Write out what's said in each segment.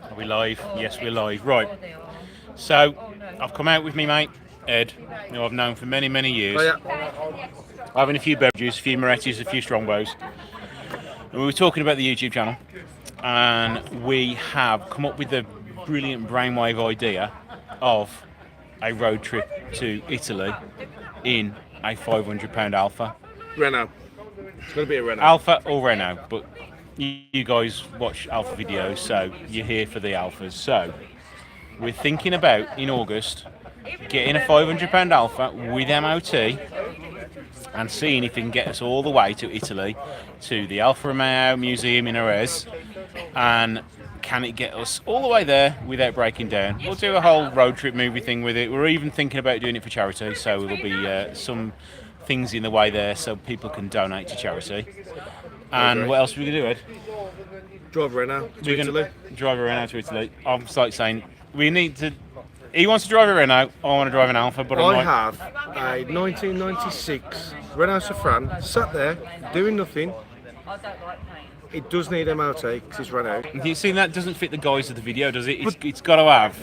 Are we live? Yes, we're live. Right. So, I've come out with me mate, Ed, who I've known for many, many years. Oh, yeah. Having a few beverages, a few Moretti's, a few Strongbows. And we were talking about the YouTube channel. And we have come up with the brilliant brainwave idea of a road trip to Italy in a £500 Alfa. Renault. It's going to be a Renault. Alfa or Renault, but you guys watch Alfa videos, so you're here for the Alfas. So we're thinking about, in August, getting a £500 Alfa with MOT and seeing if it can get us all the way to Italy, to the Alfa Romeo Museum in Jerez, and can it get us all the way there without breaking down. We'll do a whole road trip movie thing with it. We're even thinking about doing it for charity, so there'll be some things in the way there so people can donate to charity. And what else are we going to do, Ed? Drive a Renault to Italy. Drive a Renault to Italy. I'm like saying, we need to... He wants to drive a Renault, I want to drive an Alfa, but I have a 1996 Renault Safran sat there doing nothing. It does need MOT because it's Renault. You see, that doesn't fit the guise of the video, does it? It's got to have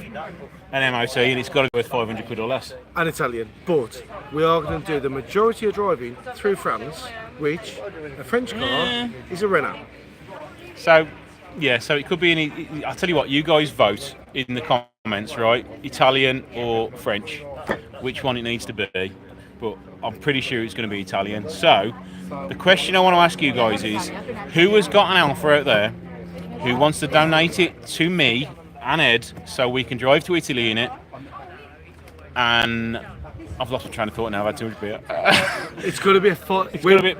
an MOT and it's got to be worth 500 quid or less. And Italian, but we are going to do the majority of driving through France, which a French car is a Renault. So, yeah, so it could be any. I'll tell you what, you guys vote in the comments, right? Italian or French, which one it needs to be. But I'm pretty sure it's going to be Italian. So, the question I want to ask you guys is, who has got an Alfa out there who wants to donate it to me and Ed so we can drive to Italy in it? And I've lost my train of thought now, I've had too much beer. It's going to be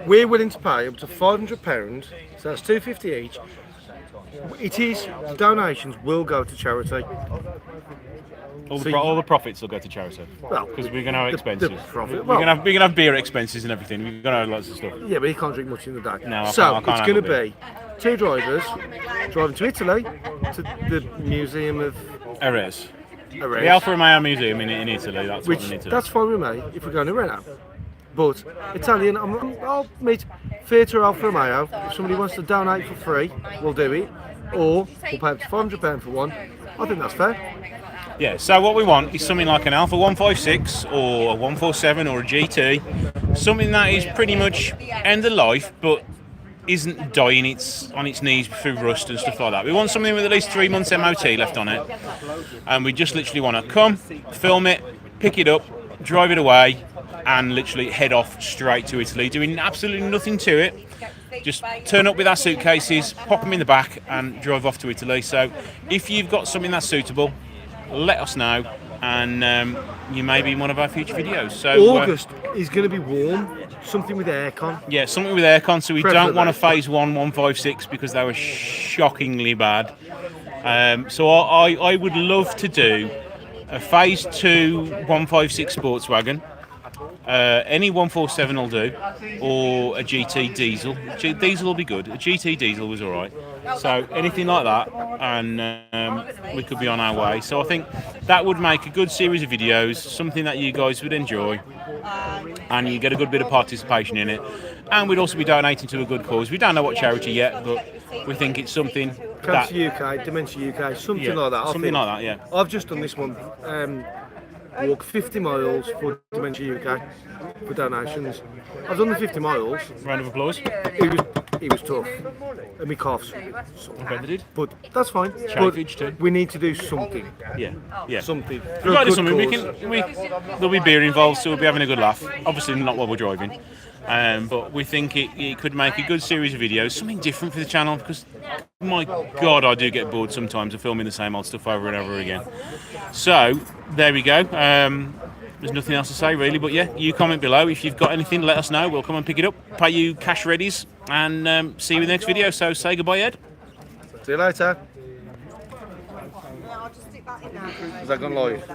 we're willing to pay up to £500, so that's £250 each. It is, the donations will go to charity. All the profits will go to charity. Well, because we're going to have expenses. We're going to have beer expenses and everything. We're going to have lots of stuff. Yeah, but you can't drink much in the day. No, so I can't it's going to be two drivers driving to Italy, to the Museum of Jerez. The Alfa Romeo Museum in Italy. That's what we need to do. That's fine with me if we're going to Renault. But Italian, I'll meet Theatre Alfa Romeo. If somebody wants to donate for free, we'll do it. Or we'll pay up to £500 for one. I think that's fair. Yeah, so what we want is something like an Alfa 156 or a 147 or a GT. Something that is pretty much end of life, but isn't dying on its knees through rust and stuff like that. We want something with at least 3 months MOT left on it. And we just literally want to come, film it, pick it up, drive it away, and literally head off straight to Italy, doing absolutely nothing to it. Just turn up with our suitcases, pop them in the back, and drive off to Italy. So if you've got something that's suitable, let us know, and you may be in one of our future videos. So August is going to be warm, something with aircon. Yeah, something with aircon, so we don't want a Phase 1 156 because they were shockingly bad. So I would love to do a Phase 2 156 sports wagon. Any 147 will do, or a GT diesel. Diesel will be good. A GT diesel was alright. So anything like that, and we could be on our way. So I think that would make a good series of videos, something that you guys would enjoy, and you get a good bit of participation in it. And we'd also be donating to a good cause. We don't know what charity yet, but we think it's something. Cancer UK, Dementia UK, something like that. Something like that, yeah. I've just done this one. Walk 50 miles for Dementia UK for donations. I've done the 50 miles. Round of applause. It was tough. And my coughs. I bet they did. But that's fine. Chafage too. We need to do something. Yeah. Something. We've got to do something. There'll be beer involved, so we'll be having a good laugh. Obviously not while we're driving. But we think it could make a good series of videos, something different for the channel, because my God, I do get bored sometimes of filming the same old stuff over and over again. So there we go. There's nothing else to say really, but yeah, you comment below if you've got anything. Let us know. We'll come and pick it up, pay you cash readies, and see you in the next video. So say goodbye, Ed. See you later. Is that gone live?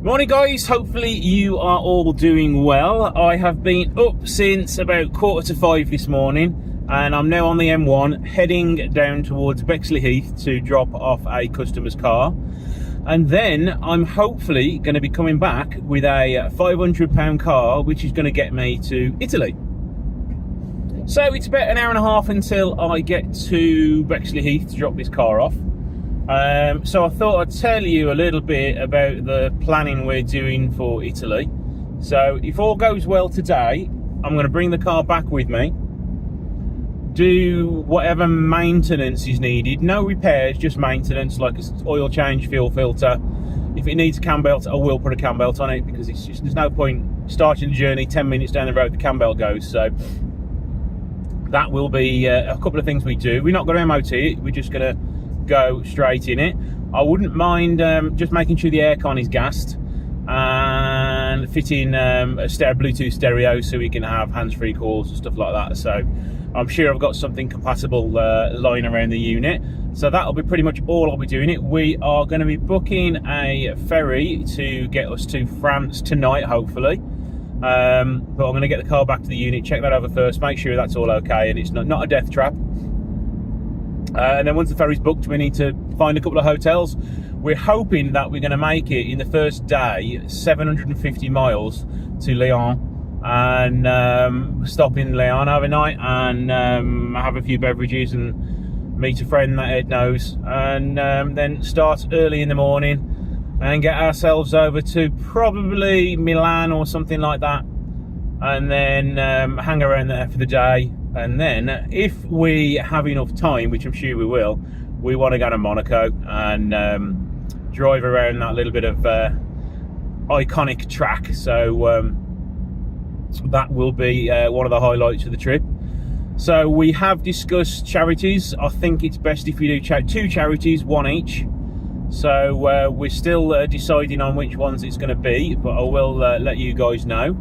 Morning guys, hopefully you are all doing well. I have been up since about 4:45 this morning, and I'm now on the M1 heading down towards Bexley Heath to drop off a customer's car, and then I'm hopefully going to be coming back with a £500 car which is going to get me to Italy. So it's about an hour and a half until I get to Bexley Heath to drop this car off. So I thought I'd tell you a little bit about the planning we're doing for Italy. So if all goes well today, I'm going to bring the car back with me, do whatever maintenance is needed, no repairs, just maintenance like oil change, fuel filter. If it needs a cam belt, I will put a cam belt on it, because it's just, there's no point starting the journey 10 minutes down the road the cam belt goes. So that will be a couple of things we do. We're not going to MOT it, we're just going to go straight in it. I wouldn't mind just making sure the aircon is gassed and fitting a Bluetooth stereo so we can have hands-free calls and stuff like that. So I'm sure I've got something compatible lying around the unit. So that'll be pretty much all I'll be doing it. We are going to be booking a ferry to get us to France tonight, hopefully. But I'm going to get the car back to the unit, check that over first, make sure that's all okay and it's not a death trap. And then once the ferry's booked, we need to find a couple of hotels. We're hoping that we're going to make it in the first day 750 miles to Lyon, and stop in Lyon overnight and have a few beverages and meet a friend that Ed knows, and then start early in the morning and get ourselves over to probably Milan or something like that, and then hang around there for the day. And then if we have enough time, which I'm sure we will, we want to go to Monaco and drive around that little bit of iconic track. So that will be one of the highlights of the trip. So we have discussed charities. I think it's best if we do two charities, one each. So we're still deciding on which ones it's going to be, but I will let you guys know.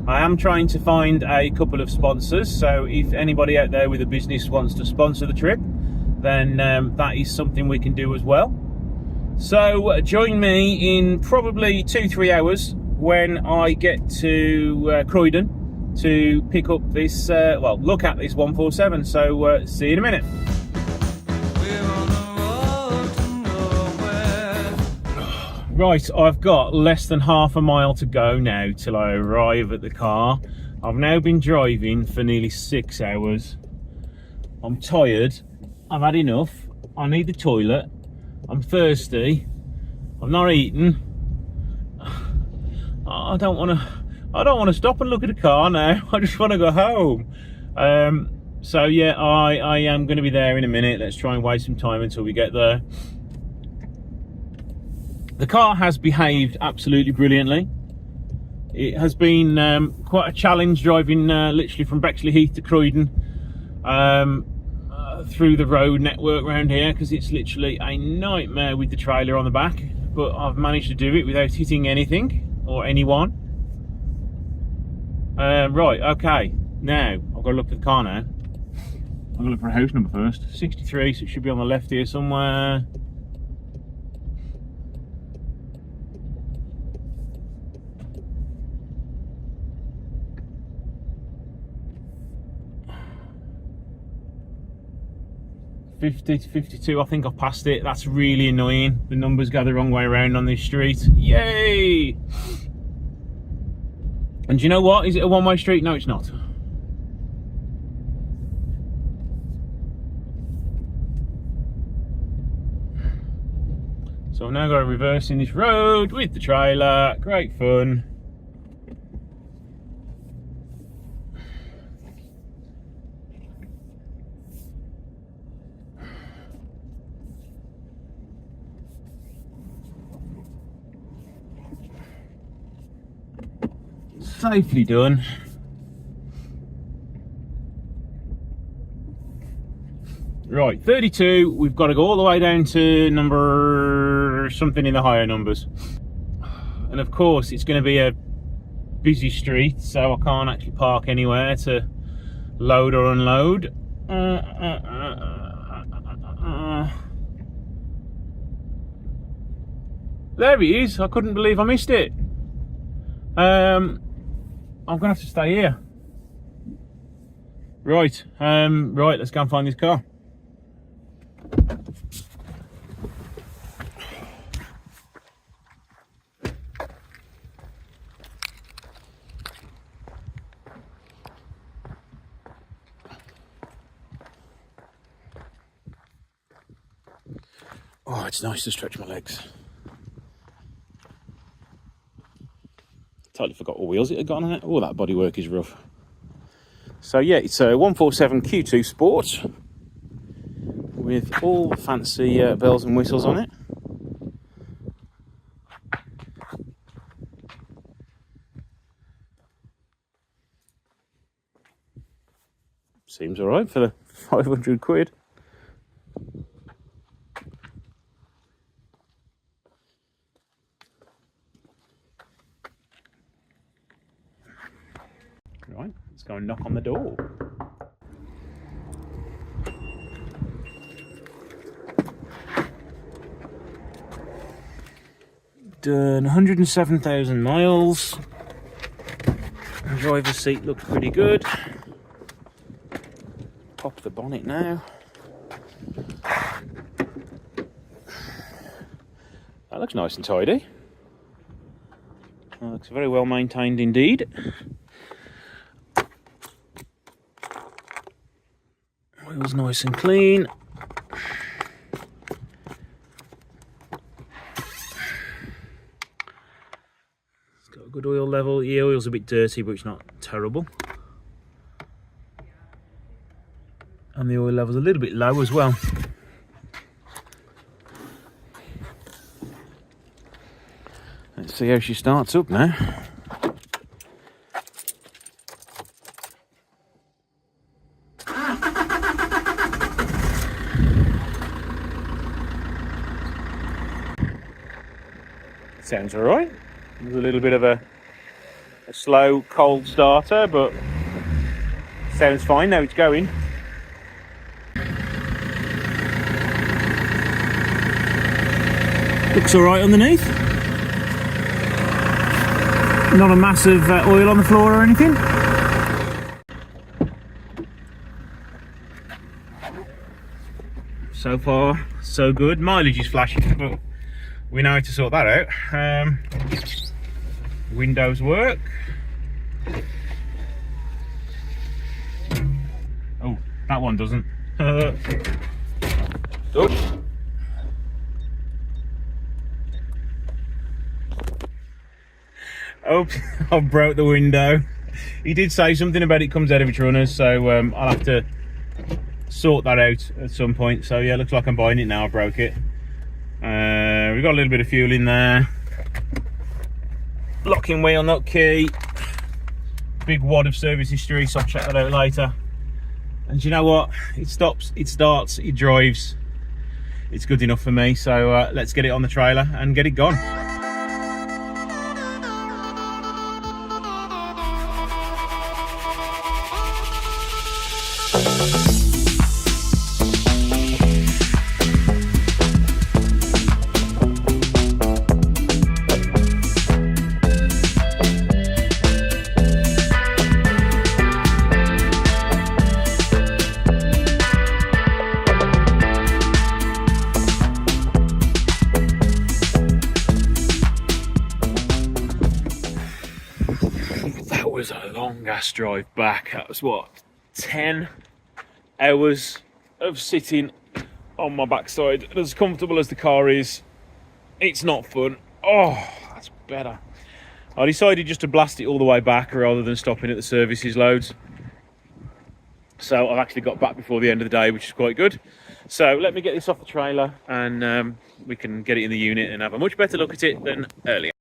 I am trying to find a couple of sponsors, so if anybody out there with a business wants to sponsor the trip, then that is something we can do as well. So join me in probably 2-3 hours when I get to Croydon to pick up this, well, look at this 147. So see you in a minute. Right, I've got less than half a mile to go now till I arrive at the car. I've now been driving for nearly 6 hours. I'm tired, I've had enough, I need the toilet, I'm thirsty, I've not eaten. I don't want to stop and look at the car now. I just want to go home. So yeah, I am going to be there in a minute. Let's try and waste some time until we get there. The car has behaved absolutely brilliantly. It has been quite a challenge driving literally from Bexley Heath to Croydon through the road network around here, because it's literally a nightmare with the trailer on the back, but I've managed to do it without hitting anything or anyone. Right, okay, now I've got to look for the car now. I'm going to look for a house number first. 63, so it should be on the left here somewhere. '50 to 52, I think I've passed it. That's really annoying. The numbers go the wrong way around on this street. Yay! And do you know what? Is it a one-way street? No, it's not. So I've now got to reverse in this road with the trailer. Great fun. Safely done. Right, 32, we've got to go all the way down to number something in the higher numbers. And of course it's going to be a busy street, so I can't actually park anywhere to load or unload. There he is. I couldn't believe I missed it. I'm gonna have to stay here. Right, right, let's go and find this car. Oh, it's nice to stretch my legs. Totally forgot what wheels it had got on it. Oh, that bodywork is rough. So yeah, it's a 147 Q2 Sport with all the fancy bells and whistles on it. Seems alright for the 500 quid. Right, let's go and knock on the door. Done 107,000 miles. The driver's seat looks pretty good. Pop the bonnet now. That looks nice and tidy. That looks very well maintained indeed. Wheels nice and clean. It's got a good oil level. The oil's a bit dirty, but it's not terrible. And the oil level's a little bit low as well. Let's see how she starts up now. Sounds alright. There's a little bit of a slow, cold starter, but sounds fine now it's going. Looks alright underneath. Not a massive oil on the floor or anything. So far, so good. Mileage is flashing, but we know how to sort that out. Windows work. Oh, that one doesn't. Dutch. Oh, I broke the window. He did say something about it comes out of its runners, so I'll have to sort that out at some point. So yeah, looks like I'm buying it now. I broke it. We've got a little bit of fuel in there. Locking wheel nut key. Big wad of service history, so I'll check that out later. And you know what? It stops, it starts, it drives. It's good enough for me. So let's get it on the trailer and get it gone. Was a long ass drive back. That was what, 10 hours of sitting on my backside. As comfortable as the car is, it's not fun. Oh, that's better. I decided just to blast it all the way back rather than stopping at the services loads. So I've actually got back before the end of the day, which is quite good. So let me get this off the trailer and we can get it in the unit and have a much better look at it than earlier.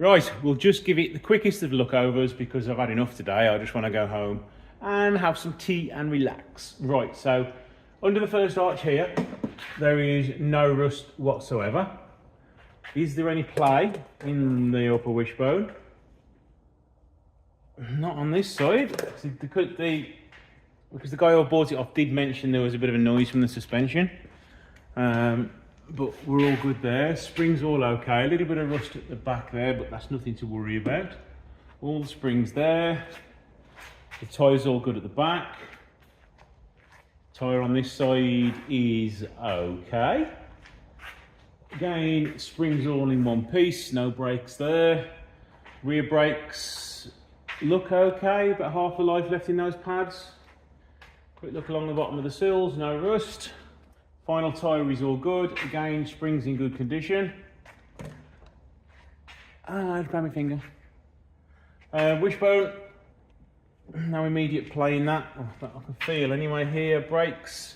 Right, we'll just give it the quickest of look overs because I've had enough today. I just want to go home and have some tea and relax. Right, so under the first arch here, there is no rust whatsoever. Is there any play in the upper wishbone? Not on this side. Because the guy who bought it off did mention there was a bit of a noise from the suspension. But we're all good there. Springs all okay. A little bit of rust at the back there, but that's nothing to worry about. All the springs there. The tyre's all good at the back. Tyre on this side is okay. Again, springs all in one piece, no brakes there. Rear brakes look okay, about half the life left in those pads. Quick look along the bottom of the sills, no rust. Final tyre is all good. Again, springs in good condition. I'd grab my finger. Wishbone, no immediate play in that. I can feel anyway here. Brakes,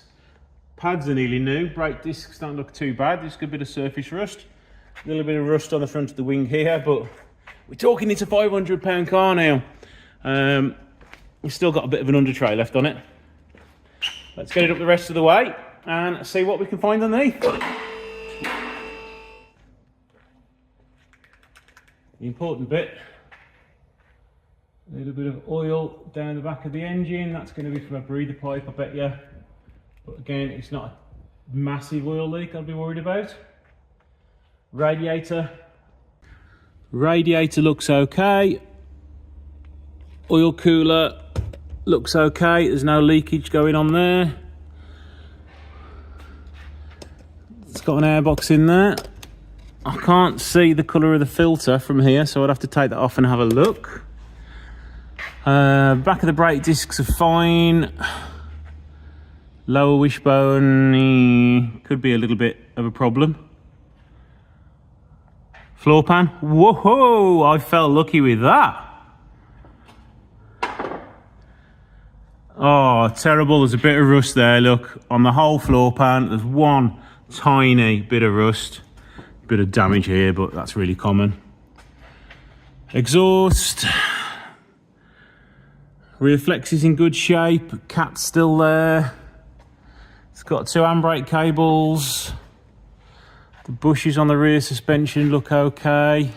pads are nearly new. Brake discs don't look too bad. Just a bit of surface rust. A little bit of rust on the front of the wing here, but we're talking it's a £500 car now. We've still got a bit of an under tray left on it. Let's get it up the rest of the way and see what we can find underneath. The important bit, a little bit of oil down the back of the engine. That's going to be from a breather pipe, I bet you. But again, it's not a massive oil leak I'll be worried about. Radiator looks okay. Oil cooler looks okay. There's no leakage going on there. It's got an airbox in there. I can't see the colour of the filter from here, so I'd have to take that off and have a look. Back of the brake discs are fine. Lower wishbone could be a little bit of a problem. Floor pan, whoa! I felt lucky with that. Oh, terrible! There's a bit of rust there. Look, on the whole floor pan, there's one tiny bit of rust, bit of damage here, but that's really common. Exhaust. Rear flex is in good shape. Cat's still there. It's got two handbrake cables. The bushes on the rear suspension look okay.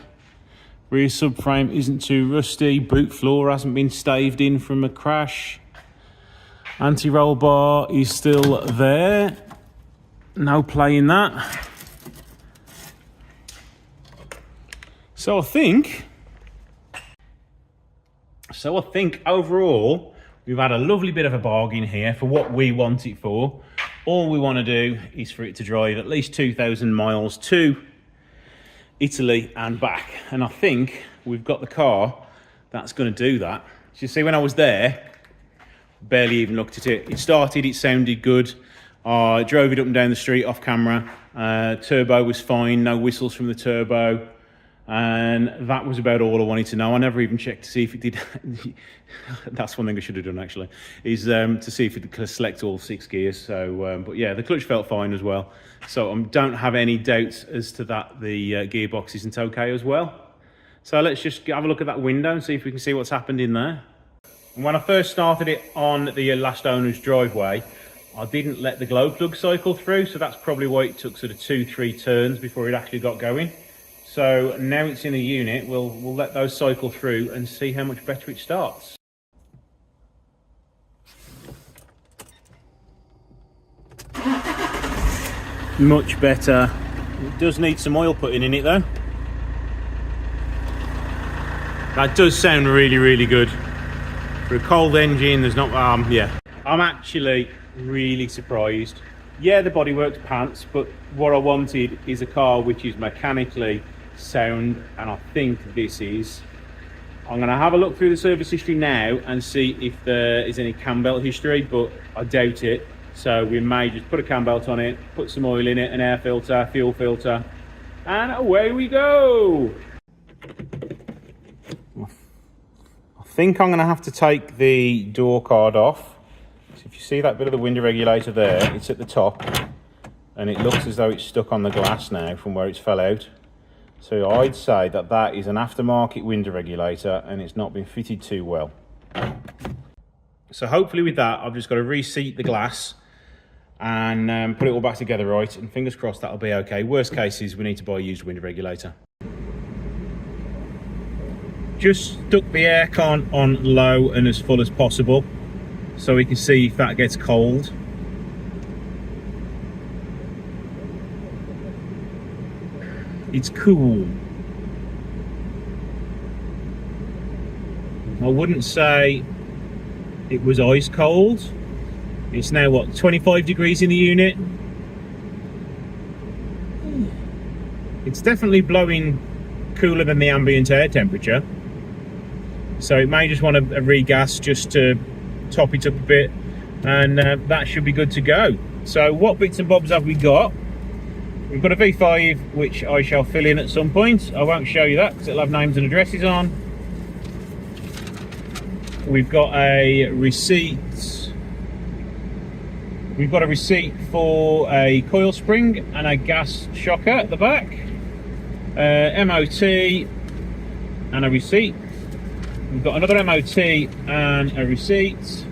Rear subframe isn't too rusty. Boot floor hasn't been staved in from a crash. Anti-roll bar is still there. No play in that. So I think overall, we've had a lovely bit of a bargain here for what we want it for. All we want to do is for it to drive at least 2,000 miles to Italy and back. And I think we've got the car that's going to do that. So you see, when I was there, barely even looked at it. It started, it sounded good. I drove it up and down the street off camera. Turbo was fine, no whistles from the turbo. And that was about all I wanted to know. I never even checked to see if it did. That's one thing I should have done, actually, is to see if it could select all 6 gears. So, but yeah, the clutch felt fine as well. So I don't have any doubts as to that. The gearbox isn't okay as well. So let's just have a look at that window and see if we can see what's happened in there. And when I first started it on the last owner's driveway, I didn't let the glow plug cycle through. So that's probably why it took sort of 2-3 turns before it actually got going. So now it's in the unit, we'll let those cycle through and see how much better it starts. Much better. It does need some oil putting in it though. That does sound really, really good. For a cold engine, there's not, yeah. I'm actually really surprised. Yeah, the bodywork's pants, but what I wanted is a car which is mechanically sound, and I think this is. I'm going to have a look through the service history now and see if there is any cam belt history, but I doubt it. So we may just put a cam belt on it, put some oil in it, an air filter, fuel filter, and away we go. I think I'm going to have to take the door card off. So if you see that bit of the window regulator there, it's at the top, and it looks as though it's stuck on the glass now from where it's fell out. So I'd say that that is an aftermarket window regulator and it's not been fitted too well. So hopefully with that, I've just got to reseat the glass and put it all back together right, and fingers crossed that'll be okay. Worst case is we need to buy a used window regulator. Just stuck the aircon on low and as full as possible so we can see if that gets cold. It's cool. I wouldn't say it was ice cold. It's now what, 25 degrees in the unit? It's definitely blowing cooler than the ambient air temperature. So it may just want a regas just to top it up a bit, and that should be good to go. So what bits and bobs have we got? We've got a V5, which I shall fill in at some point. I won't show you that because it'll have names and addresses on. We've got a receipt. We've got a receipt for a coil spring and a gas shocker at the back. MOT and a receipt. We've got another MOT and a receipt. It's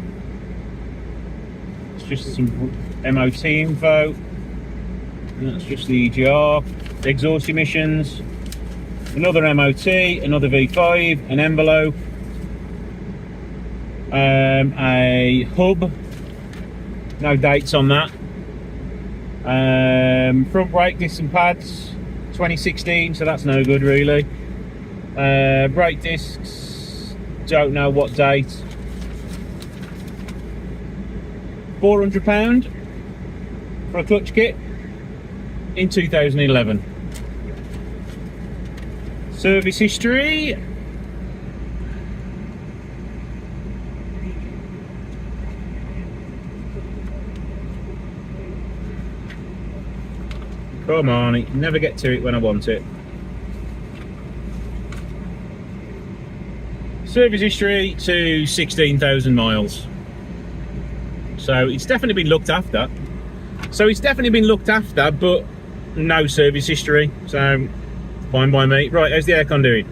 just some MOT info. And that's just the EGR, exhaust emissions, another MOT, another V5, an envelope, a hub, no dates on that, front brake discs and pads, 2016, so that's no good really. Brake discs, don't know what date. £400 for a clutch kit in 2011. Service history. Come on, you can never get to it when I want it. Service history to 16,000 miles. So it's definitely been looked after. But no service history, so fine by me. Right, how's the aircon doing?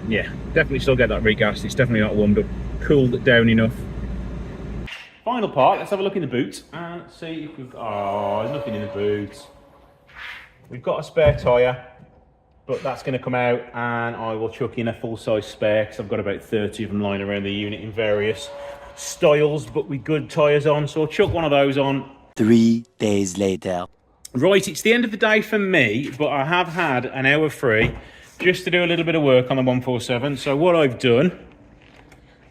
Yeah, definitely still get that regassed. It's definitely not warmed up, cooled down enough. Final part, let's have a look in the boot and see if we've got... Oh, there's nothing in the boot. We've got a spare tyre, but that's going to come out and I will chuck in a full-size spare because I've got about 30 of them lying around the unit in various styles, but with good tyres on, so I'll chuck one of those on. 3 days later. Right, it's the end of the day for me, but I have had an hour free just to do a little bit of work on the 147. So what I've done,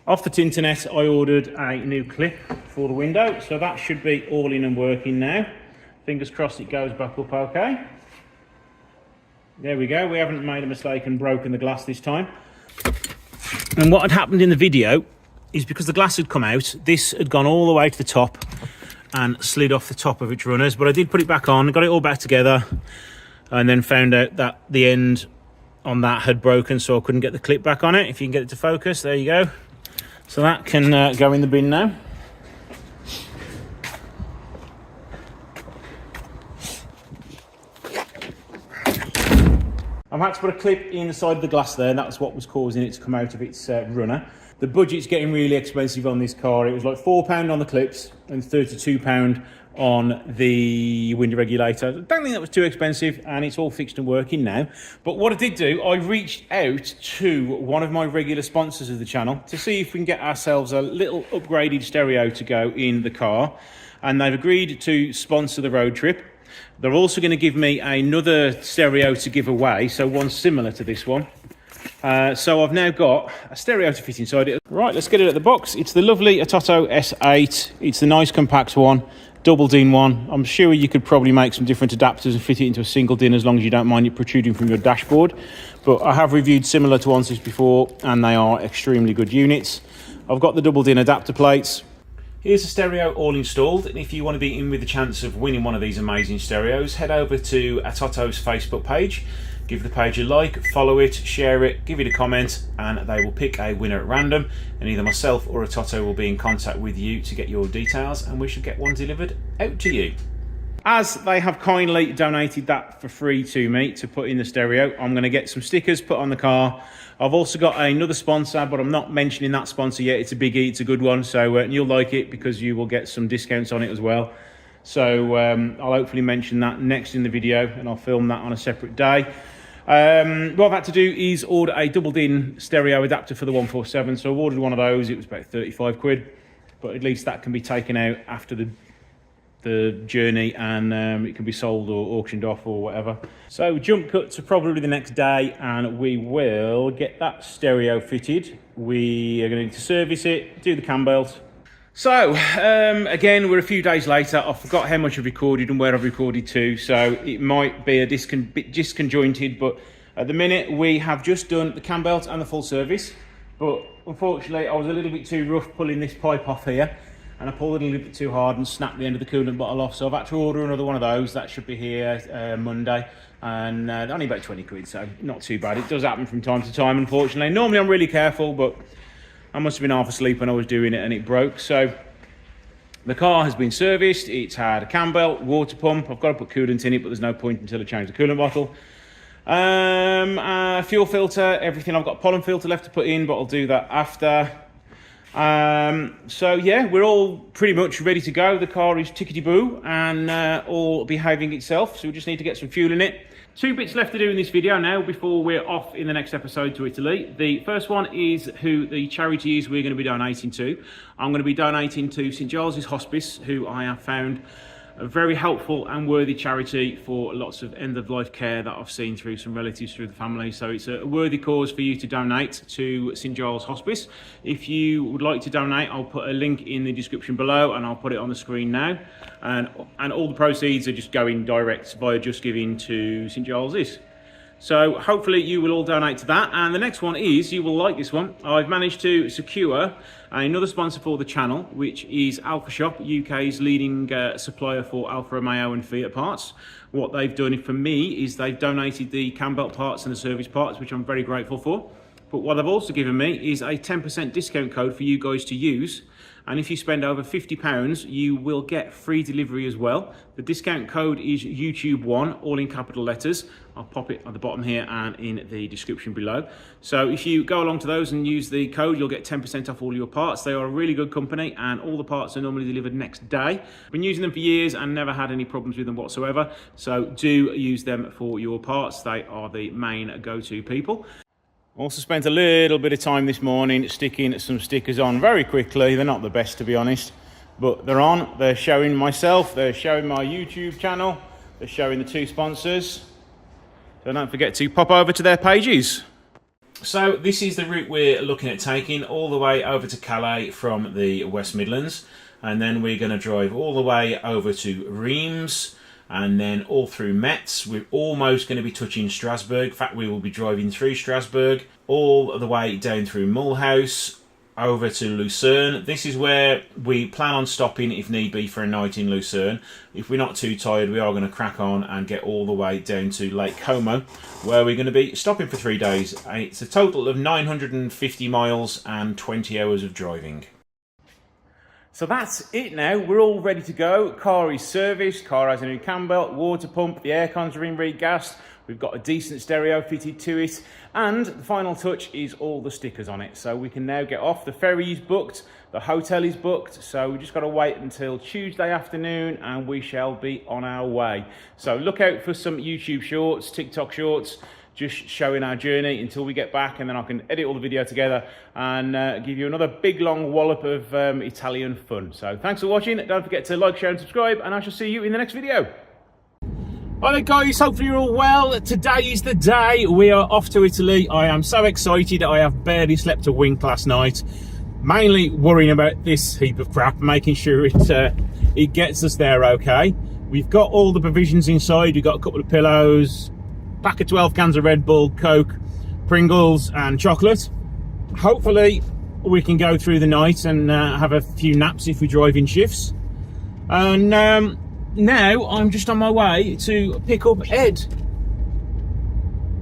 off the Tinternet, I ordered a new clip for the window, so that should be all in and working now. Fingers crossed it goes back up okay. There we go, we haven't made a mistake and broken the glass this time. And what had happened in the video is because the glass had come out, this had gone all the way to the top and slid off the top of its runners, but I did put it back on, got it all back together, and then found out that the end on that had broken, so I couldn't get the clip back on it. If you can get it to focus, there you go. So that can go in the bin now. I've had to put a clip in the side of the glass there, and that's what was causing it to come out of its runner. The budget's getting really expensive on this car. It was like £4 on the clips and £32 on the window regulator. I don't think that was too expensive, and it's all fixed and working now. But what I did do, I reached out to one of my regular sponsors of the channel to see if we can get ourselves a little upgraded stereo to go in the car, and they've agreed to sponsor the road trip. They're also going to give me another stereo to give away, so one similar to this one. So I've now got a stereo to fit inside it. Right, let's get it at the box. It's the lovely Atoto S8. It's the nice compact one, double DIN one. I'm sure you could probably make some different adapters and fit it into a single DIN as long as you don't mind it protruding from your dashboard. But I have reviewed similar to ones before, and they are extremely good units. I've got the double DIN adapter plates. Here's the stereo all installed, and if you want to be in with the chance of winning one of these amazing stereos, head over to Atoto's Facebook page. Give the page a like, follow it, share it, give it a comment, and they will pick a winner at random, and either myself or Atoto will be in contact with you to get your details, and we should get one delivered out to you. As they have kindly donated that for free to me to put in the stereo, I'm going to get some stickers put on the car. I've also got another sponsor, but I'm not mentioning that sponsor yet. It's a biggie, it's a good one, so you'll like it because you will get some discounts on it as well. So I'll hopefully mention that next in the video, and I'll film that on a separate day. What I've had to do is order a doubled-in stereo adapter for the 147, so I've ordered one of those. It was about 35 quid, but at least that can be taken out after the journey, and it can be sold or auctioned off or whatever. So jump cut to probably the next day, and we will get that stereo fitted. We are going to need to service it, do the cam belt. So again, we're a few days later. I forgot how much I've recorded and where I've recorded to, so it might be a bit disconjointed, but at the minute we have just done the cam belt and the full service. But unfortunately I was a little bit too rough pulling this pipe off here, and I pulled it a little bit too hard and snapped the end of the coolant bottle off, so I've had to order another one of those. That should be here Monday, and only about 20 quid, so not too bad. It does happen from time to time, unfortunately. Normally I'm really careful, but I must have been half asleep when I was doing it and it broke. So the car has been serviced. It's had a cam belt, water pump. I've got to put coolant in it, but there's no point until I change the coolant bottle. Fuel filter, everything. I've got a pollen filter left to put in, but I'll do that after. So yeah, we're all pretty much ready to go. The car is tickety-boo and all behaving itself, so we just need to get some fuel in it. Two bits left to do in this video now before we're off in the next episode to Italy. The first one is who the charity is we're going to be donating to. I'm going to be donating to St Giles's Hospice, who I have found a very helpful and worthy charity for lots of end-of-life care that I've seen through some relatives, through the family. So it's a worthy cause for you to donate to St Giles Hospice. If you would like to donate, I'll put a link in the description below, and I'll put it on the screen now. And all the proceeds are just going direct via Just Giving to St Giles's. So hopefully you will all donate to that. And the next one is, you will like this one. I've managed to secure another sponsor for the channel, which is Alfashop, UK's leading supplier for Alfa Romeo and Fiat parts. What they've done for me is they've donated the cam belt parts and the service parts, which I'm very grateful for. But what they've also given me is a 10% discount code for you guys to use. And if you spend over £50, you will get free delivery as well. The discount code is YouTube1, all in capital letters. I'll pop it at the bottom here and in the description below. So if you go along to those and use the code, you'll get 10% off all your parts. They are a really good company, and all the parts are normally delivered next day. I've been using them for years and never had any problems with them whatsoever. So do use them for your parts. They are the main go-to people. Also spent a little bit of time this morning sticking some stickers on very quickly. They're not the best, to be honest, but they're on. They're showing myself, they're showing my YouTube channel, they're showing the two sponsors. So don't forget to pop over to their pages. So this is the route we're looking at taking, all the way over to Calais from the West Midlands, and then we're going to drive all the way over to Reims, and then all through Metz. We're almost going to be touching Strasbourg. In fact, we will be driving through Strasbourg, all the way down through Mulhouse, over to Lucerne. This is where we plan on stopping if need be for a night in Lucerne. If we're not too tired, we are going to crack on and get all the way down to Lake Como, where we're going to be stopping for 3 days. It's a total of 950 miles and 20 hours of driving. So that's it now. We're all ready to go. Car is serviced, car has a new cam belt, water pump, the aircons are in re-gassed. We've got a decent stereo fitted to it, and the final touch is all the stickers on it. So we can now get off. The ferry is booked, the hotel is booked, so we just got to wait until Tuesday afternoon and we shall be on our way. So look out for some YouTube shorts, TikTok shorts, just showing our journey until we get back, and then I can edit all the video together and give you another big long wallop of Italian fun. So thanks for watching. Don't forget to like, share and subscribe, and I shall see you in the next video. Hi there guys, hopefully you're all well. Today is the day. We are off to Italy. I am so excited. I have barely slept a wink last night, mainly worrying about this heap of crap, making sure it gets us there okay. We've got all the provisions inside. We've got a couple of pillows, pack of 12 cans of Red Bull, Coke, Pringles and chocolate. Hopefully we can go through the night and have a few naps if we drive in shifts. And now I'm just on my way to pick up Ed,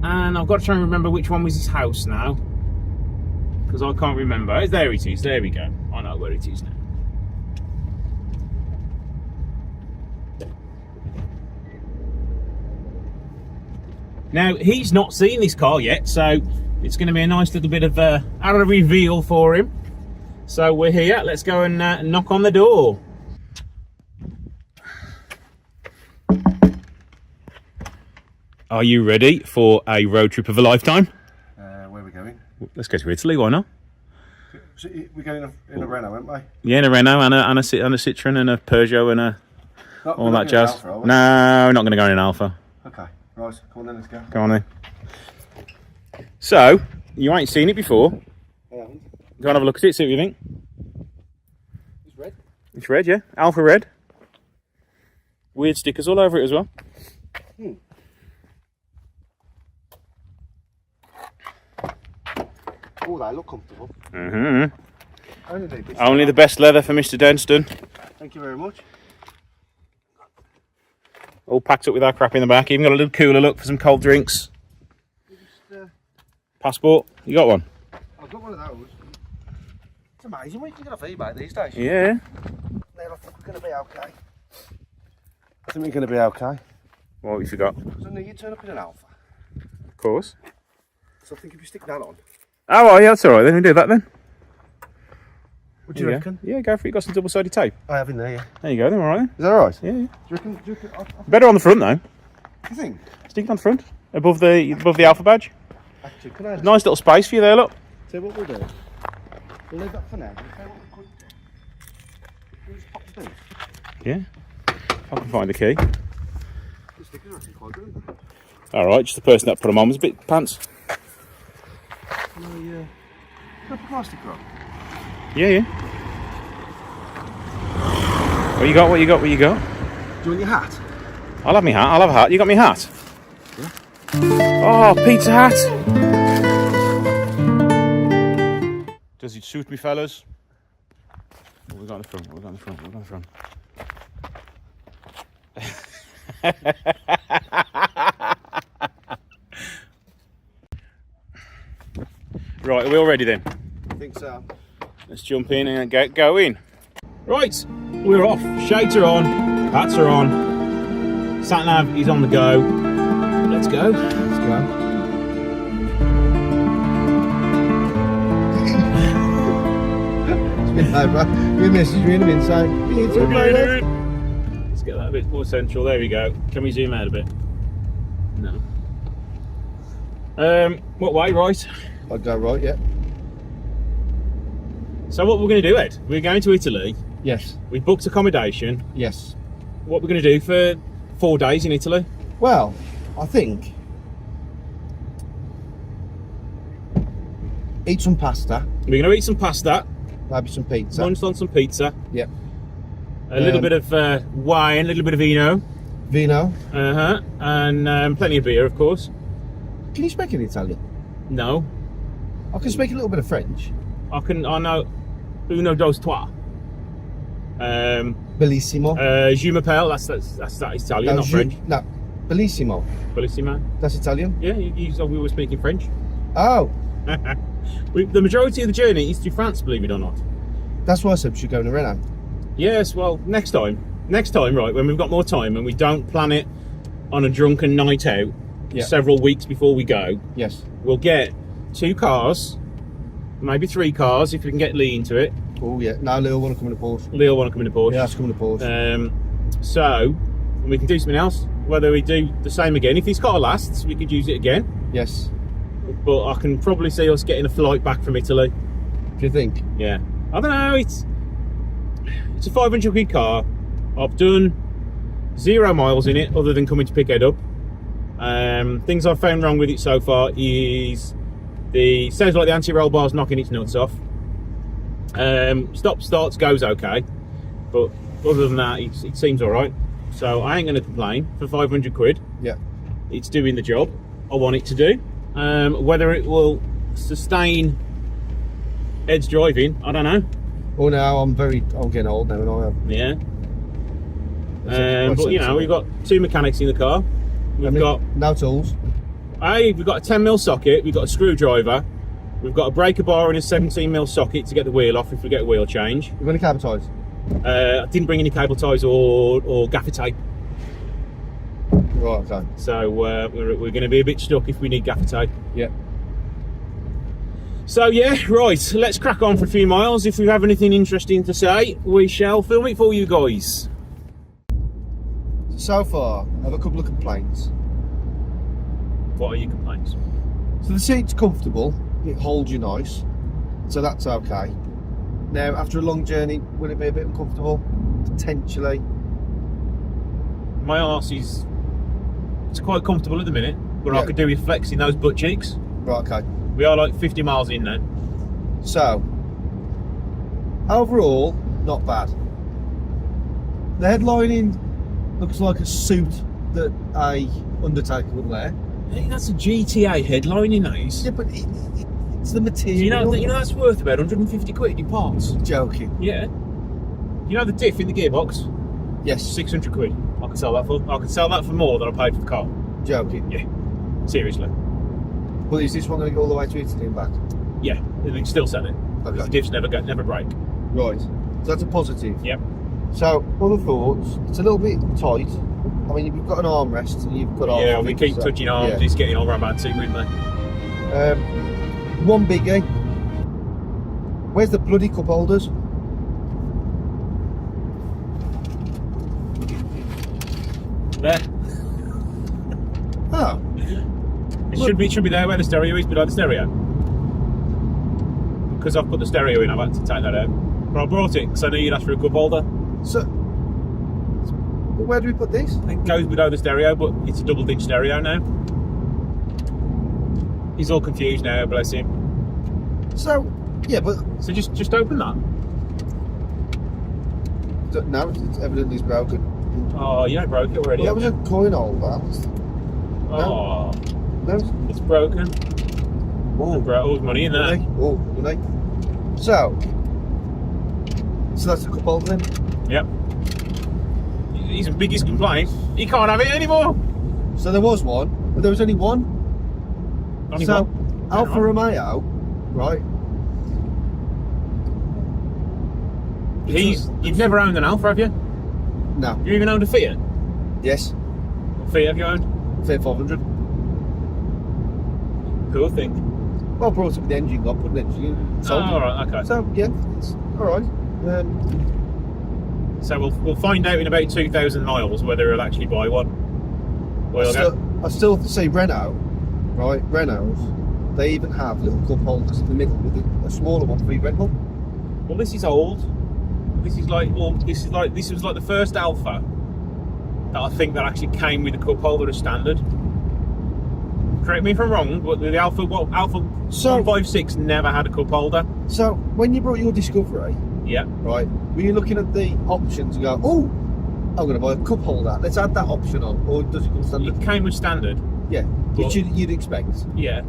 and I've got to try and remember which one was his house now, because I can't remember. There it is, there we go. I know where it is now. Now, he's not seen this car yet, so it's going to be a nice little bit of a reveal for him. So we're here. Let's go and knock on the door. Are you ready for a road trip of a lifetime? Where are we going? Let's go to Italy, why not? So we're going in a Renault, aren't we? Yeah, in a Renault and a Citroen and a Peugeot and all that jazz. Alfa, are we? No, we're not going to go in an Alfa. Okay, right, come on then, let's go. Go on then. So, you ain't seen it before. I haven't. Go and have a look at it, see what you think. It's red. It's red, yeah. Alfa red. Weird stickers all over it as well. Oh, they look comfortable. Only the best leather for Mr. Denston. Thank you very much. All packed up with our crap in the back. Even got a little cooler look for some cold drinks. Passport. You got one? I've got one of those. It's amazing what you can get off eBay these days. Yeah. I think we're going to be okay. I think we're going to be okay. What have you forgot? Because I know you turn up in an Alfa. Of course. So I think if you stick that on. Oh, well, yeah, that's all right. Then we do that then. What do you reckon? Yeah, go for it. You got some double-sided tape. I have in there, yeah. There you go. Then all right. Then. Is that alright? Yeah. Do you reckon Better on the front though. you think? Stick it on the front, above the Alfa badge. Actually, can I Nice little space for you there. Look. tell you what we'll do? We'll leave that for now. Tell you what we could do. We'll just pop the boot. Yeah. If I can find the key. The stickers are actually quite good, aren't they? All right. Just the person that put them on was a bit pants. Can I put my sticker on? Yeah. What you got? What you got? What you got? Do you want your hat? I'll have my hat. I'll have a hat. You got my hat? Yeah. Oh, pizza hat. Does it suit me, fellas? What we got in the front? What we got in the front? What we got in the front? Right, are we all ready then? I think so. Let's jump in and get going. Right, we're off. Shades are on, hats are on, sat nav is on the go. Let's go. Let's go. It's been over. We messaged me in a minute saying, Let's get that a bit more central. There we go. Can we zoom out a bit? No. What way, right? I'd go right, yeah. So what we're going to do, Ed? We're going to Italy. Yes. We booked accommodation. Yes. What we're going to do for 4 days in Italy? Well, I think eat some pasta, We're going to eat some pasta, maybe some pizza. lunch on some pizza, Yeah. a little bit of wine, a little bit of vino, Vino. and plenty of beer, of course. Can you speak in Italian? No, I can speak a little bit of French. I know uno, dos, trois. Bellissimo. Je m'appelle, that's Italian, not French. No, bellissimo. Bellissimo. That's Italian. Yeah, we were speaking French. Oh, The majority of the journey is to France, believe it or not. that's why I said we should go to Renault. Yes, well, next time, right, when we've got more time and we don't plan it on a drunken night out several weeks before we go, Yes. we'll get 2 cars, maybe 3 cars if we can get Lee into it. Oh yeah. No, Leo want to come in a Porsche. Leo want to come in a Porsche. Yeah, let's come in a Porsche. So we can do something else. Whether we do the same again, if this car lasts, we could use it again. Yes. But I can probably see us getting a flight back from Italy. Do you think? Yeah, I don't know. It's a 500 quid car. I've done 0 miles in it, other than coming to pick Ed up. Things I've found wrong with it so far is sounds like the anti-roll bar's knocking its nuts off. Stop starts goes okay, but other than that, it seems all right. So I ain't going to complain for 500 quid. Yeah. It's doing the job I want it to do. Whether it will sustain Ed's driving, I don't know. Oh no, I'm getting old now, and I Yeah. That's But you know, we've got 2 mechanics in the car. We've got no tools. we've got a 10mm socket. We've got a screwdriver. We've got a breaker bar and a 17mm socket to get the wheel off if we get a wheel change. You've got any cable ties? I didn't bring any cable ties or gaffer tape. Right, okay. So we're going to be a bit stuck if we need gaffer tape. Yeah. So yeah, right, let's crack on for a few miles. If we have anything interesting to say, we shall film it for you guys. So far, I have a couple of complaints. What are your complaints? So the seat's comfortable, it holds you nice, so that's okay. Now, after a long journey, will it be a bit uncomfortable? Potentially. My arse is it's quite comfortable at the minute, but Yeah. I could do with flexing those butt cheeks. Right, okay. We are like 50 miles in now. So, overall, not bad. The headlining looks like a suit that a Undertaker would wear. Hey, that's a GTA headlining, that is. Yeah, but it's the material. You know that's worth about 150 quid in parts. Joking. Yeah. You know the diff in the gearbox? Yes. 600 quid. I could sell that for. I could sell that for more than I paid for the car. Joking. Yeah. Seriously. But is this one going to go all the way to Italy and back? Yeah. They can still sell it. Okay. The diffs never break. Right. So that's a positive. Yep. So, other thoughts. It's a little bit tight. I mean, you've got an armrest and you've got arm. Yeah, we keep touching arms. Yeah. He's getting all romantic with me. One biggie. Where's the bloody cup holders? There. Oh. It should be there where the stereo is, below the stereo. Because I've put the stereo in, I've had to take that out. But I brought it because I knew you'd ask for a cup holder. So, but where do we put this? It goes below the stereo, but it's a double-ditch stereo now. He's all confused now, bless him. So, yeah, but So just open that. no, it's evidently it's broken. Oh, you broke it already. Well, that was a haven't coin holder. you? Oh, No. it's broken. Oh, There's money in there. Oh, money. So that's a cup holder then. Yep. His biggest complaint, he can't have it anymore. So there was one, but there was only one. Only So one. Alfa Romeo, right? You've never owned an Alfa, have you? No. You even owned a Fiat? Yes. What Fiat have you owned? Fiat 500. Cool thing. Well, brought up the engine, got put an engine in. Oh, Sold it. alright, okay. So yeah, it's all right. So we'll find out in about 2,000 miles whether he'll actually buy one. I still say Renault, right? Renaults, they even have little cup holders in the middle with a smaller one for your Red Bull. Well, this is old. This was like the first Alfa that I think that actually came with a cup holder as standard. Correct me if I'm wrong, but the Alfa 156 never had a cup holder. So when you brought your Discovery, Yeah. right, were you looking at the options and go, oh, I'm going to buy a cup holder, let's add that option on, or does it come standard? It came with standard. Yeah, But- which you'd expect. Yeah.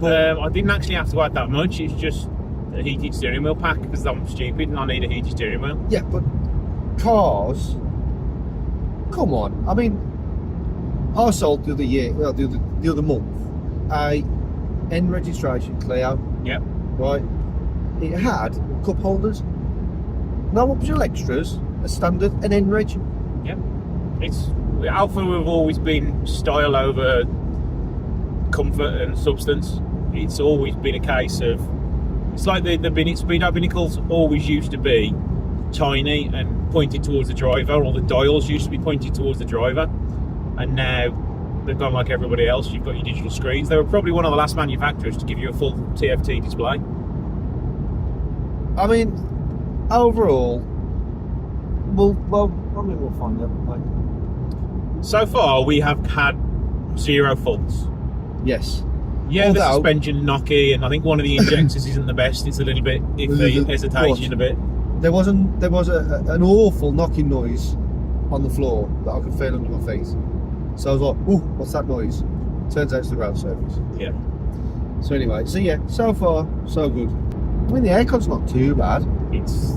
I didn't actually have to add that much. It's just a heated steering wheel pack because I'm stupid and I need a heated steering wheel. Yeah, but cars, come on. I mean, I sold the other month a N registration Clio, Yep. right? It had cup holders, no optional extras, a standard, an N reg. Yep. It's Alfa have always been style over comfort and substance. It's always been a case of it's like the speed-up binnacles always used to be tiny and pointed towards the driver, or the dials used to be pointed towards the driver, and now they've gone like everybody else. You've got your digital screens. They were probably one of the last manufacturers to give you a full TFT display. I mean, overall, we'll find out. Like, So far, we have had 0 faults. yes. Yeah, the Although- suspension knocky, and I think one of the injectors isn't the best. It's a little bit iffy, hesitation a bit. There was an awful knocking noise on the floor that I could feel under my feet. So I was like, "Ooh, what's that noise?" Turns out it's the rail surface. Yeah. So anyway, so yeah, so far so good. I mean, the aircon's not too bad. It's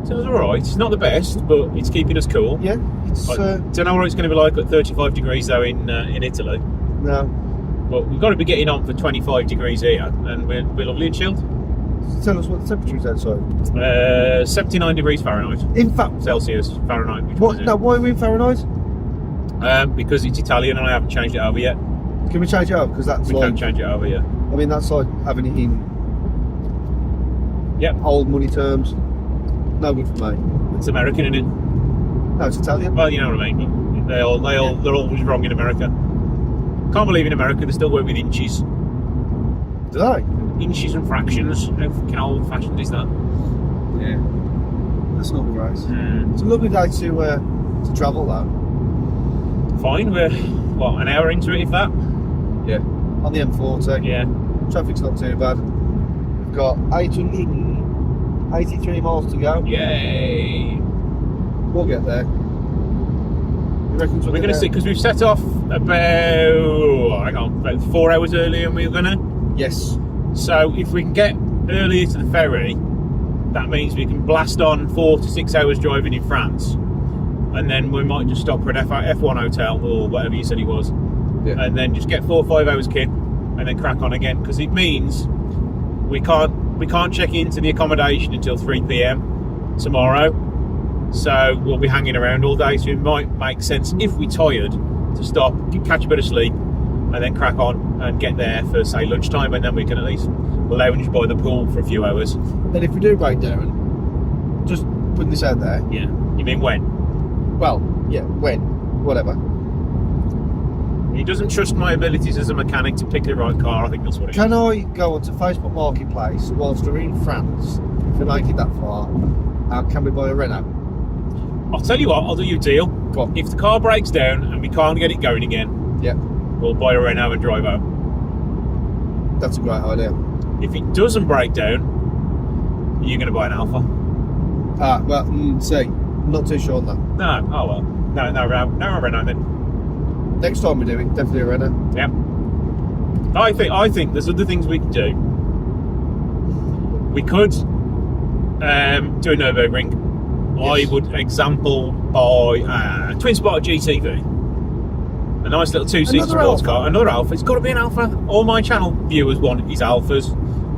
alright. It's not the best, but it's keeping us cool. Yeah, it's I don't know what it's going to be like at 35 degrees though in Italy. no. But we've got to be getting on for 25 degrees here, and we're lovely and chilled. Tell us what the temperature is outside. 79 degrees Fahrenheit. In fact, Celsius, Fahrenheit. why are we in Fahrenheit? Because it's Italian and I haven't changed it over yet. Can we change it up? Because that's We like, can change it over, yeah. I mean, that's like having it in Yep. old money terms. No good for me. It's American, isn't it? No, it's Italian. Well, you know what I mean. They're always wrong in America. Can't believe in America they still work with inches. Do they? Inches and fractions. How fucking old-fashioned is that? Yeah. That's not great. It's a lovely day to travel though. Fine, we're, what, an hour into it, if that? Yeah. On the M40. Yeah. Traffic's not too bad. We've got 883 miles to go. Yay! We'll get there. You reckon We're going to see, because we've set off about 4 hours earlier than we were going to. Yes. So if we can get earlier to the ferry, that means we can blast on 4 to 6 hours driving in France. And then we might just stop for an F1 hotel or whatever you said it was. Yeah. And then just get 4 or 5 hours kit and then crack on again. Because it means we can't check into the accommodation until 3 p.m. tomorrow. So we'll be hanging around all day. So it might make sense, if we're tired, to stop, catch a bit of sleep, and then crack on and get there for, say, lunchtime, and then we can at least lounge by the pool for a few hours. Then if we do break down, just putting this out there. Yeah. You mean when? Well, yeah, when, whatever. He doesn't trust my abilities as a mechanic to pick the right car. I think that's what it is. Can I go onto Facebook Marketplace whilst we're in France, if we make it that far, and can we buy a Renault? I'll tell you what, I'll do you a deal. Go on. If the car breaks down and we can't get it going again, Yeah, we'll buy a Renault and drive home. that's a great idea. If it doesn't break down, you're going to buy an Alfa. Well, see, not too sure on that. No, oh well. No Renault then. Next time we do it, definitely a Renault. Yeah. I think there's other things we could do. We could do a Nürburgring. Yes. I would example buy a twin spotter GTV. A nice little two-seater Another sports Alfa? car. Another Alfa. It's got to be an Alfa. All my channel viewers want is Alfas.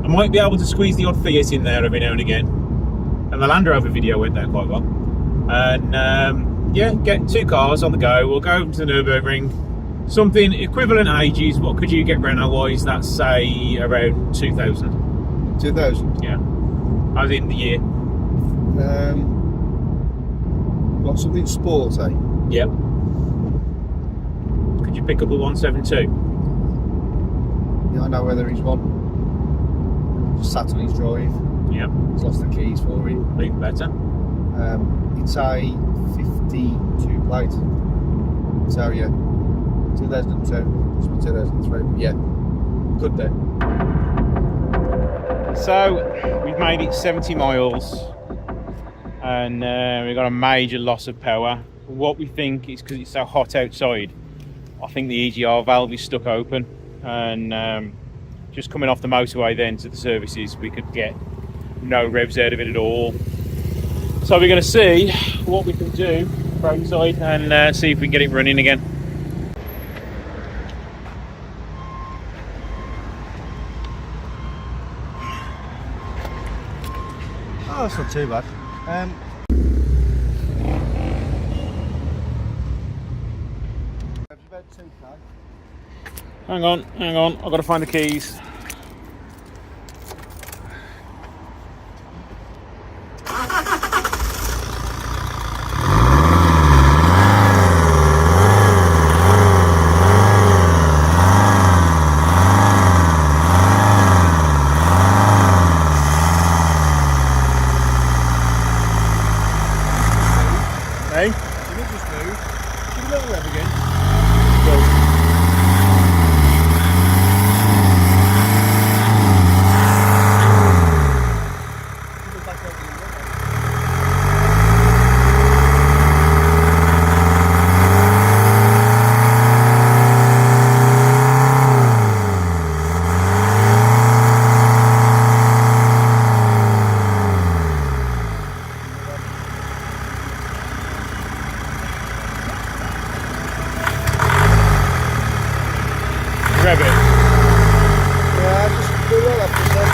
I might be able to squeeze the odd Fiat in there every now and again. And the Land Rover video went down quite well. And yeah, get 2 cars on the go. We'll go to the Nürburgring. Something equivalent ages. What could you get Renault-wise? That's, say, around 2,000. 2000. Yeah. I was in the year. Got something sporty. Yep. Could you pick up a 172? Yeah, I know where there is one. Just sat on his drive. Yep. He's lost the keys for it. Even better. It's a 52 plate. So yeah, 2002. It's 2003. But yeah, good day. So we've made it 70 miles and we've got a major loss of power. What we think is because it's so hot outside, I think the EGR valve is stuck open, and just coming off the motorway then to the services, we could get no revs out of it at all. So we're going to see what we can do outside and see if we can get it running again. Oh, that's not too bad. Hang on, I've got to find the keys. Hey? Did it just move? Give it a little rev again. Rev it. Yeah, just do it up a sec.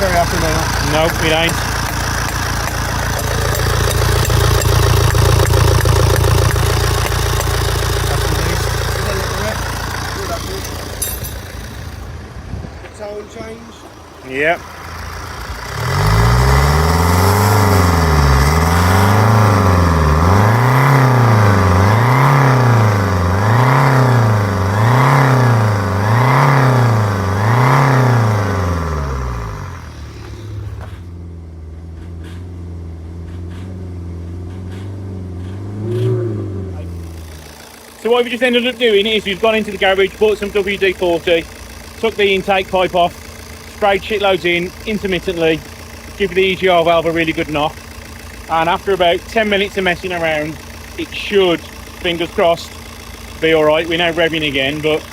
very happy now. No, it ain't. Tone change. Yep. So what we've just ended up doing is we've gone into the garage, bought some WD-40, took the intake pipe off, sprayed shitloads in intermittently, give the EGR valve a really good knock, and after about 10 minutes of messing around, it should, fingers crossed, be alright. We're now revving again, but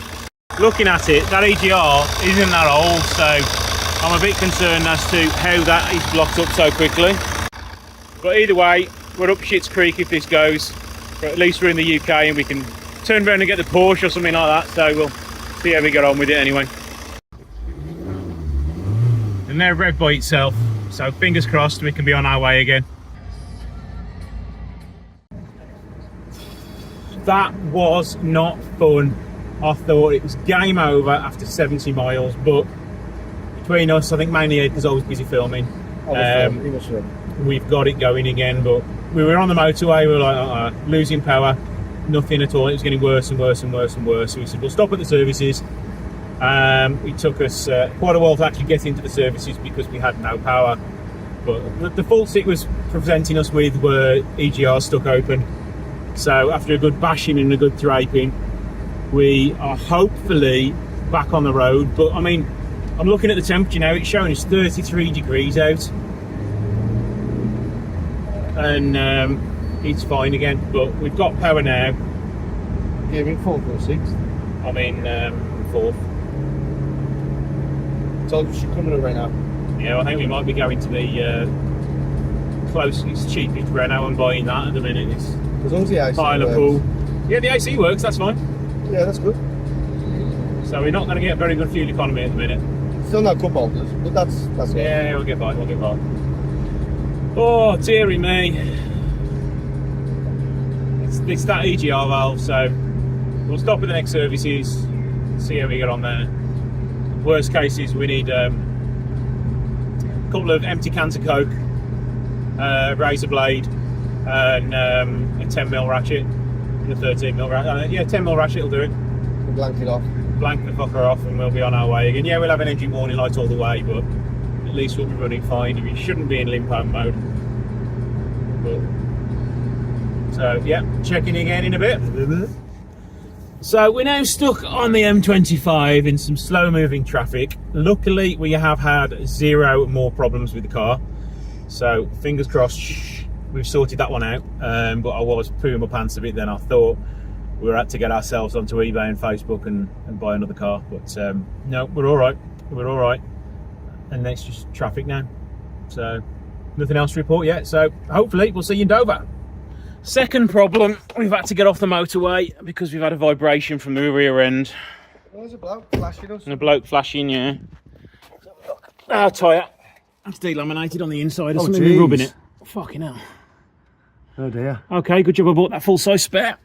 looking at it, that EGR isn't that old, so I'm a bit concerned as to how that is blocked up so quickly. But either way, we're up shit's creek if this goes, but at least we're in the UK and we can turn around and get the Porsche or something like that, so we'll see how we get on with it anyway. And now revved by itself, so fingers crossed we can be on our way again. That was not fun. I thought it was game over after 70 miles, but between us, I think mainly because I was busy filming, we've got it going again. But we were on the motorway, we were like losing power, nothing at all. It was getting worse and worse and worse and worse. So we said we'll stop at the services. It took us quite a while to actually get into the services because we had no power. But the faults it was presenting us with were EGR stuck open. So after a good bashing and a good thraping, we are hopefully back on the road. But I mean, I'm looking at the temperature now, it's showing us 33 degrees out. And it's fine again, but we've got power now. You're in 4th or 6th? I'm in 4th. Told you she coming to Renault. Yeah, I think we might be going to the closest, cheapest Renault and buying that at the minute. It's As long as the AC pile of works. pool. Yeah, the AC works, that's fine. Yeah, that's good. So we're not going to get very good fuel economy at the minute. Still no cup holders, but that's good. Yeah, we'll get by, we'll get by. Oh, dearie me. It's that EGR valve, so we'll stop at the next services, see how we get on there. Worst case is we need a couple of empty cans of Coke, razor blade, and a 10mm ratchet, and a 13mm ratchet. Yeah, 10mm ratchet will do it. We'll blank it off. Blank the fucker off and we'll be on our way again. Yeah, we'll have an engine warning light all the way, but at least we'll be running fine. We shouldn't be in limp home mode. But, so yeah, checking again in a bit. So we're now stuck on the M25 in some slow moving traffic. Luckily we have had 0 more problems with the car, so fingers crossed we've sorted that one out. But I was pooing my pants a bit then. I thought we were had to get ourselves onto eBay and Facebook and buy another car, but no, we're all right. We're all right, and that's just traffic now. So nothing else to report yet. So hopefully we'll see you in Dover. Second problem, we've had to get off the motorway because we've had a vibration from the rear end. There's a bloke flashing us. And a bloke flashing, yeah. Our tyre. That's delaminated on the inside. There's something geez. rubbing it. Fucking hell. Oh dear. Okay, good job I bought that full-size spare.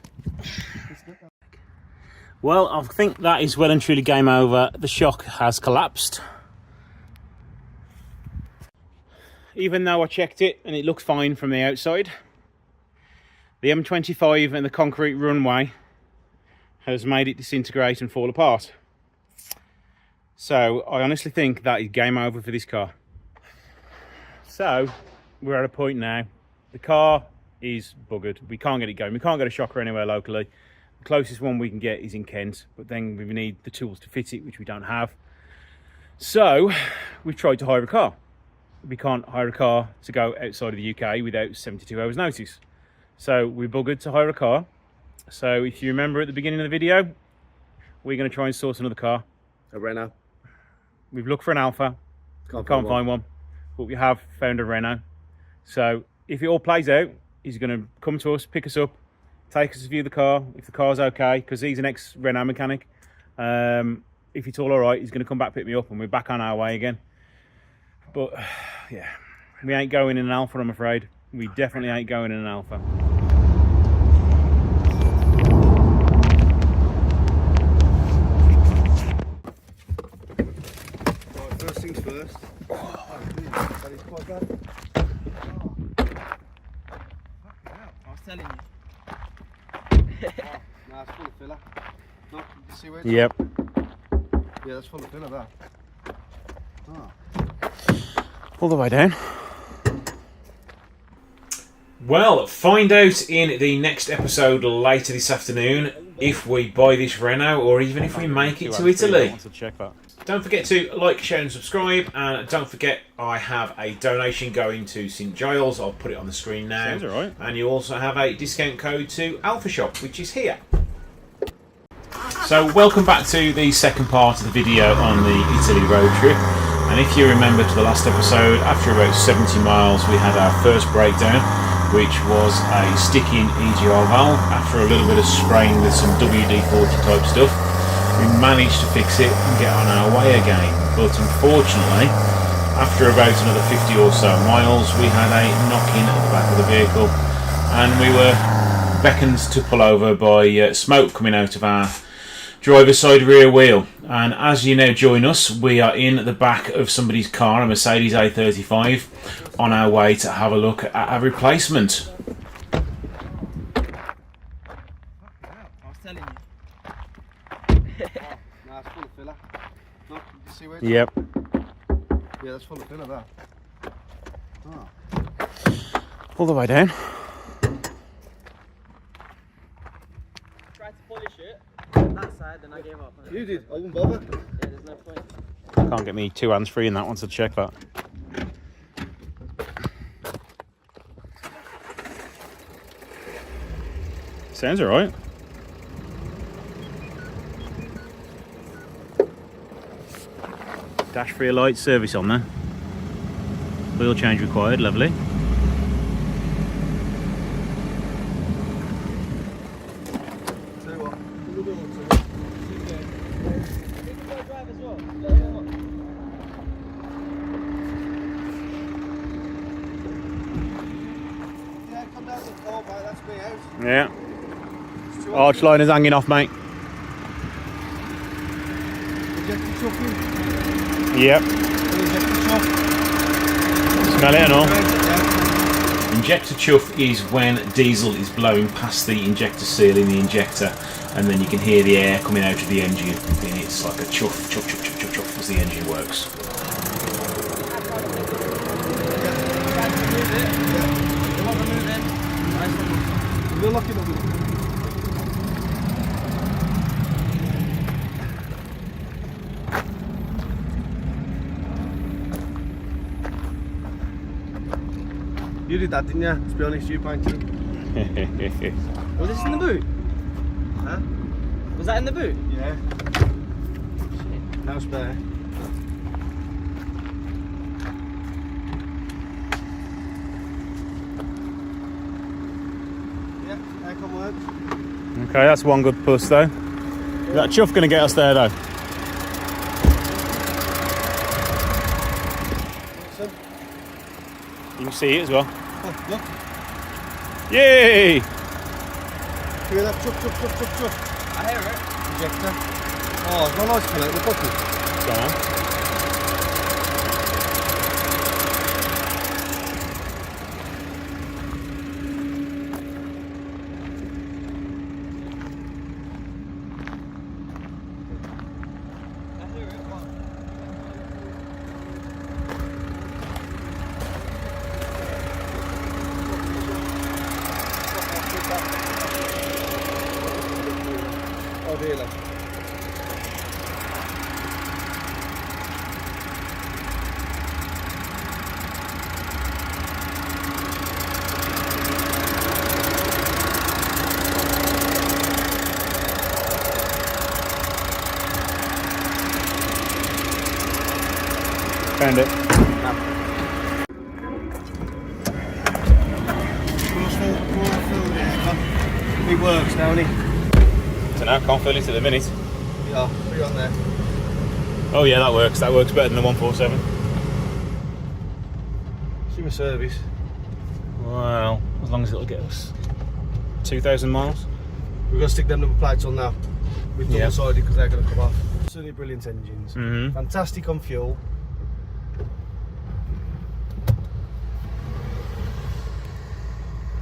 Well, I think that is well and truly game over. The shock has collapsed. Even though I checked it and it looked fine from the outside, the M25 and the concrete runway has made it disintegrate and fall apart. So I honestly think that is game over for this car. So we're at a point now. The car is buggered. We can't get it going. We can't get a shocker anywhere locally. The closest one we can get is in Kent, but then we need the tools to fit it, which we don't have. So we've tried to hire a car. We can't hire a car to go outside of the UK without 72 hours notice. So we buggered to hire a car. So if you remember at the beginning of the video, we're going to try and source another car. A Renault. We've looked for an Alfa. Can't find one. But we have found a Renault. So if it all plays out, he's going to come to us, pick us up, take us to view the car. If the car's okay, because he's an ex-Renault mechanic. If it's all right, he's going to come back, pick me up, and we're back on our way again. But yeah, we ain't going in an Alfa, I'm afraid. We definitely ain't going in an Alfa. Right, first things first. That is quite bad. I was telling you. Nah, it's full of filler. Look, you see where it's Yep. Yeah, that's full of filler, that. Oh. All the way down. Well, find out in the next episode later this afternoon if we buy this Renault or even if we make it to Italy. Don't forget to like, share and subscribe, and don't forget I have a donation going to St Giles. I'll put it on the screen now. Sounds alright. And you also have a discount code to Alfashop, which is here. So welcome back to the second part of the video on the Italy road trip. And if you remember to the last episode, after about 70 miles we had our first breakdown, which was a sticking EGR valve. After a little bit of spraying with some WD-40 type stuff, we managed to fix it and get on our way again. But unfortunately, after about another 50 or so miles, we had a knock-in at the back of the vehicle and we were beckoned to pull over by smoke coming out of our driver's side rear wheel. And as you now join us, we are in the back of somebody's car, a Mercedes A35, on our way to have a look at a replacement. I was telling you. Nah, it's full of filler. Look, you see where it's Yep. Yeah, that's full of filler, that. Oh. All the way down. Tried to polish it on that side, then I gave up. You did, I wouldn't bother. Yeah, there's no point. Can't get me two hands free in that one to check that. Sounds alright. Dash rear light, service on there. Oil change required, lovely. Tell you what, we'll do one, Drive as well. Let him on. yeah, come down to the floor, mate, that's me out. Yeah. It's too Arch liner's hanging off, mate. Inject the chuck in. Yep. Inject the chuck. Smell it and all. Yeah. Injector chuff is when diesel is blowing past the injector seal in the injector, and then you can hear the air coming out of the engine, and it's like a chuff, chuff, chuff, chuff, chuff, chuff as the engine works. You're lucky that we You did that, didn't you? To be honest, you painted it. Was this in the boot? Huh? Was that in the boot? Yeah. No spare. Yeah, aircon works. Okay, that's one good push though. Is that chuff going to get us there though? So, You can see it as well. oh, look. Yay! Hear that chuck, chuck, chuck, chuck, chuck. I hear it. Injector. Oh, it's not nice for that, the button. Go on. I hear it. What? Oh, really? Found it. It works, don't it? So now can't fill it at the minute. Yeah, put it on there. Oh yeah, that works. That works better than the 147. See my service. Well, as long as it'll get us 2,000 miles. We've got to stick them number plates on now. We've Yeah. double-sided because they're going to come off. Absolutely brilliant engines. Mhm. Fantastic on fuel.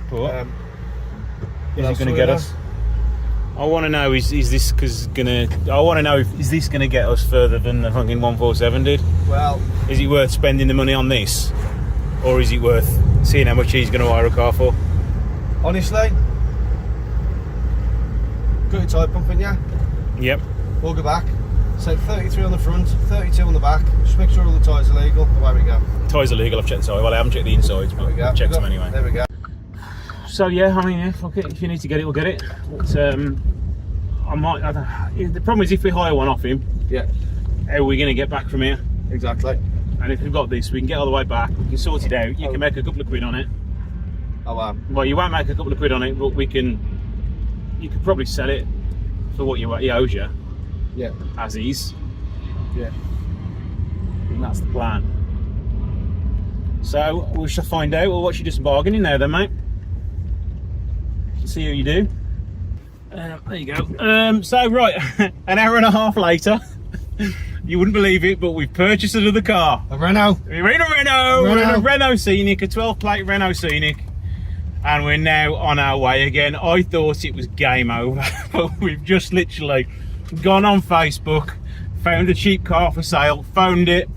But Um, is what it going to else get we us? I want to know is this gonna? I want to know is this going to get us further than the fucking 147 did? Well, Is it worth spending the money on this, or is it worth seeing how much he's going to hire a car for? honestly, got your tyre pumping, yeah? Yep. We'll go back. So 33 on the front, 32 on the back. Just make sure all the tyres are legal. Away we go. Tyres are legal. I've checked the tyre. Well, I haven't checked the insides, There but we go. I've checked them anyway. There we go. So yeah, I mean, yeah, fuck it. If you need to get it, we'll get it. But, the problem is if we hire one off him, Yeah, how are we going to get back from here? exactly. And if we've got this, we can get all the way back. We can sort it out. You can make a couple of quid on it. Oh wow. Well, you won't make a couple of quid on it, but we can. You could probably sell it for what he owes you, Yeah, as is. yeah. And that's the plan. So we shall find out. Well, what's you just bargaining there, then, mate? See how you do. There you go. So right, an hour and a half later, you wouldn't believe it, but we've purchased another car. A Renault. We're in a Renault. We're in a Renault Scenic, a 12-plate Renault Scenic, and we're now on our way again. I thought it was game over, but we've just literally gone on Facebook, found a cheap car for sale, phoned it.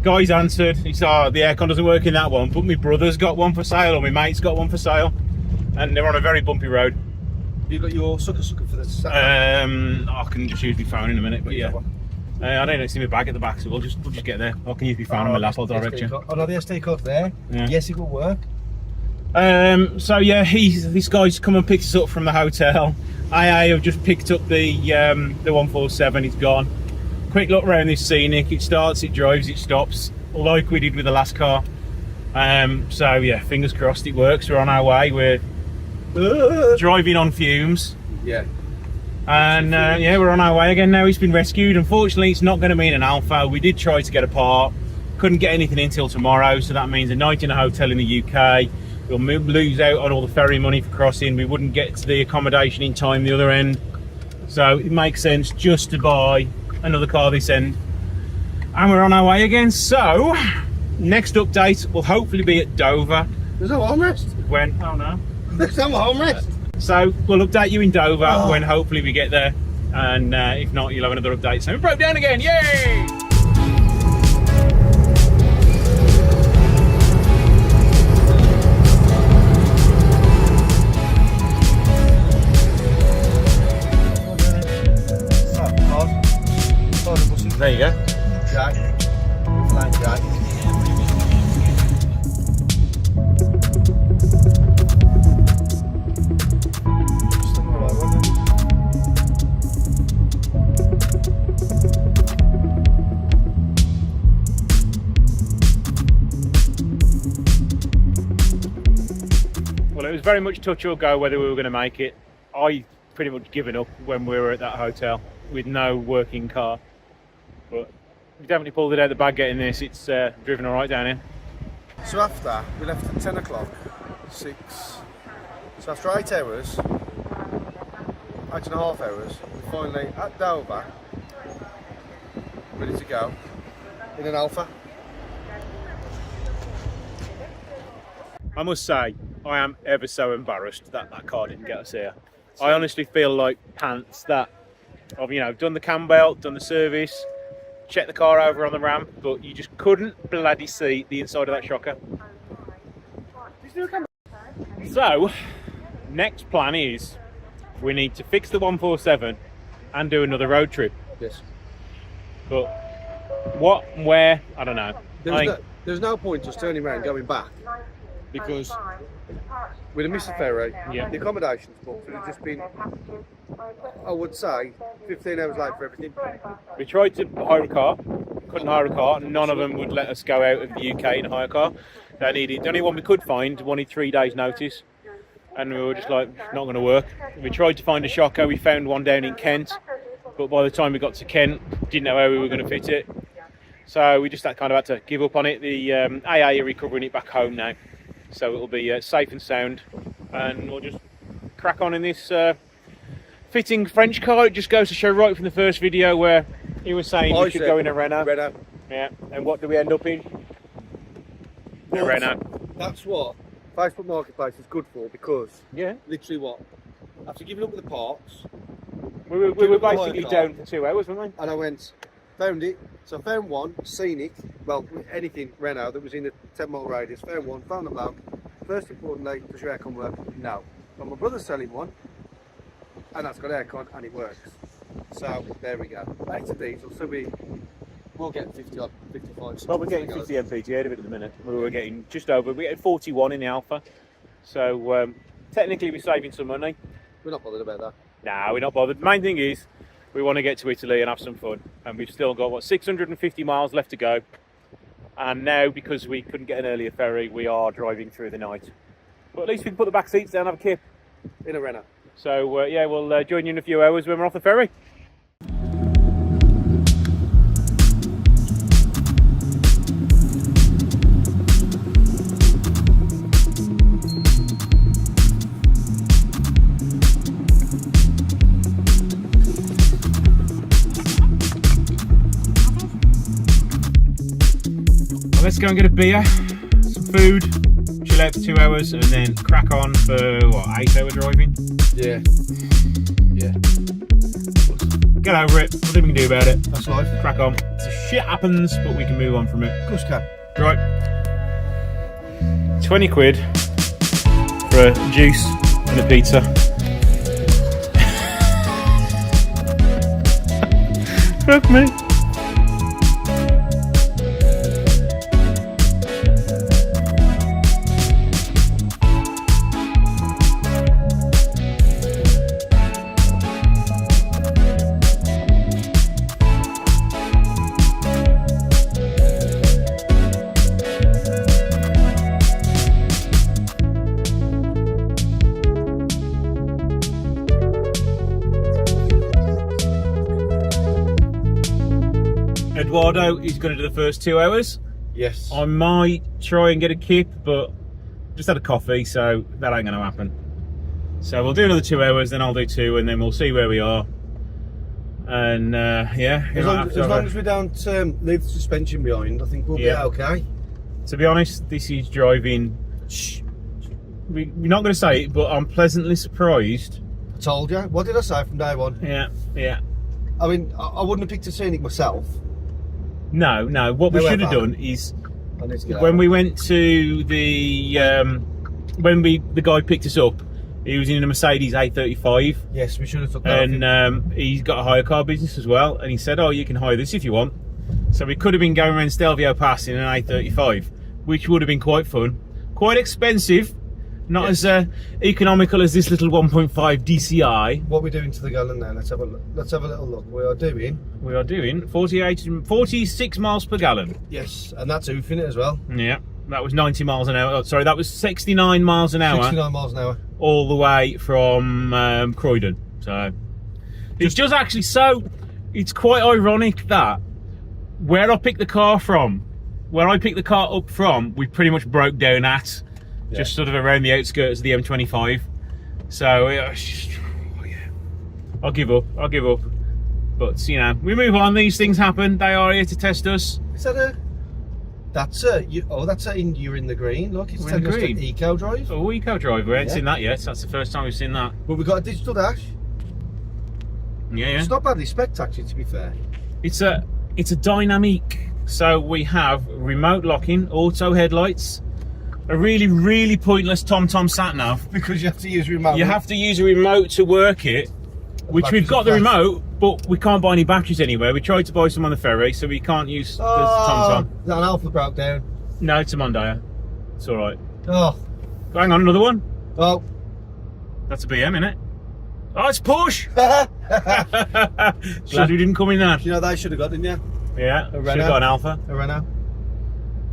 Guy's answered. He said, the aircon doesn't work in that one, but my brother's got one for sale, or my mate's got one for sale, and they're on a very bumpy road. You got your sucker for this? I can just use my phone in a minute, but yeah. I don't see my bag at the back, so we'll just get there. I can use my phone on my lap, I'll direct you. Oh no, the SD card there. Yeah. Yes, it will work. So yeah, this guy's come and picked us up from the hotel. I have just picked up the 147. It's gone. Quick look around this Scenic. It starts, it drives, it stops, like we did with the last car. So yeah, fingers crossed it works. We're on our way. We're driving on fumes. Yeah. And yeah, we're on our way again now. He's been rescued. Unfortunately, it's not going to mean an Alfa. We did try to get a part, couldn't get anything until tomorrow, so that means a night in a hotel in the UK. We'll lose out on all the ferry money for crossing. We wouldn't get to the accommodation in time the other end, so it makes sense just to buy another car this end. And we're on our way again. So next update will hopefully be at Dover. There's no armrest. When There's no armrest. So we'll update you in Dover when hopefully we get there, and if not, you'll have another update. So we broke down again, yay! There you go. Jack. Flying Jack. Well, it was very much touch or go whether we were going to make it. I pretty much given up when we were at that hotel with no working car. But we definitely pulled it out of the bag getting this. It's driven all right down here. So after, we left at 10 o'clock, 6. So after 8 hours, 8.5 hours, we're finally at Dover, ready to go, in an Alfa. I must say, I am ever so embarrassed that that car didn't get us here. I honestly feel like pants that I've, done the cam belt, done the service, checked the car over on the ramp, but you just couldn't bloody see the inside of that shocker. So, next plan is we need to fix the 147 and do another road trip. Yes. But what and where, I don't know. There's no point just turning around and going back, because we'd have missed the ferry, Yeah. the accommodations booked would have just been, I would say, 15 hours late for everything. We tried to hire a car, couldn't hire a car, and none of them would let us go out of the UK and hire a car. The only one we could find wanted 3 days notice, and we were just like, not going to work. We tried to find a shocker, we found one down in Kent, but by the time we got to Kent, didn't know how we were going to fit it. So we just kind of had to give up on it. The AA are recovering it back home now, so it'll be safe and sound, and we'll just crack on in this fitting French car. It just goes to show right from the first video where he was saying we should go in a Renault. Yeah, and what do we end up in? A Renault. That's what Facebook Marketplace is good for, because Yeah, literally what? After giving up with the parts, we were basically down for 2 hours, weren't we? and I went, found it. So I found one, scenic, well, anything Renault that was in a 10-mile radius. Found one, found the bloke. First importantly, does your aircon work? No. But my brother's selling one, and that's got aircon, and it works. So there we go. It's a diesel, so we'll get 50 odd, 55. Well, we're getting 50 mpg out of it at the minute. We were getting just over, we're getting 41 in the Alfa. So technically we're saving some money. We're not bothered about that. Nah, we're not bothered. The main thing is we want to get to Italy and have some fun. And we've still got, what, 650 miles left to go. And now, because we couldn't get an earlier ferry, we are driving through the night. But at least we can put the back seats down and have a kip. In a Renault. So yeah, we'll join you in a few hours when we're off the ferry. Well, let's go and get a beer, some food, chill out for 2 hours, and then crack on for what, 8-hour driving? Yeah. Yeah. Get over it. Nothing we can do about it. That's life. Crack on. So shit happens, but we can move on from it. Of course can. Right. 20 quid for a juice and a pizza. Fuck me. Eduardo is going to do the first 2 hours. Yes. I might try and get a kip, but just had a coffee, so that ain't going to happen. So we'll do another 2 hours, then I'll do 2, and then we'll see where we are. And yeah, As long as we don't leave the suspension behind, I think we'll be okay. To be honest, this is driving. We're not going to say it, but I'm pleasantly surprised. I told you. What did I say from day one? Yeah, yeah. I mean, I wouldn't have picked a scenic myself. No. What we should have done is when we went to the the guy picked us up, he was in a Mercedes A35. Yes, we should have took that. And he's got a hire car business as well, and he said, "Oh, you can hire this if you want." So we could have been going around Stelvio Pass in an A35, which would have been quite fun, quite expensive, not as economical as this little 1.5 DCI. What are we doing to the gallon now? Let's have a look. Let's have a little look. We are doing 46 miles per gallon. Yes, and that's oofing it as well. Yeah, that was 90 miles an hour. Oh, sorry, that was 69 miles an hour. 69 miles an hour. All the way from Croydon. So it's just actually it's quite ironic that where I picked the car up from, we pretty much broke down at. Just sort of around the outskirts of the M25. So I'll give up. But you know, we move on. These things happen. They are here to test us. Is that you're in the green. Look, it's telling us to eco drive. Oh, eco drive. We haven't seen that yet. That's the first time we've seen that. But we've got a digital dash. Yeah. It's not badly spec'd actually, to be fair. It's a dynamic. So we have remote locking, auto headlights. A really, really pointless TomTom sat nav. Because you have to use a remote. You have to use a remote to work it, which we've got the remote, but we can't buy any batteries anywhere. We tried to buy some on the ferry, so we can't use the TomTom. That an Alfa broke down. No, it's a Mondeo. It's all right. Oh. Hang on, another one. Oh. That's a BM, innit? Oh, it's Porsche. Glad we didn't come in that. You know they should have got, didn't you? Yeah, should have got an Alfa. A Renault.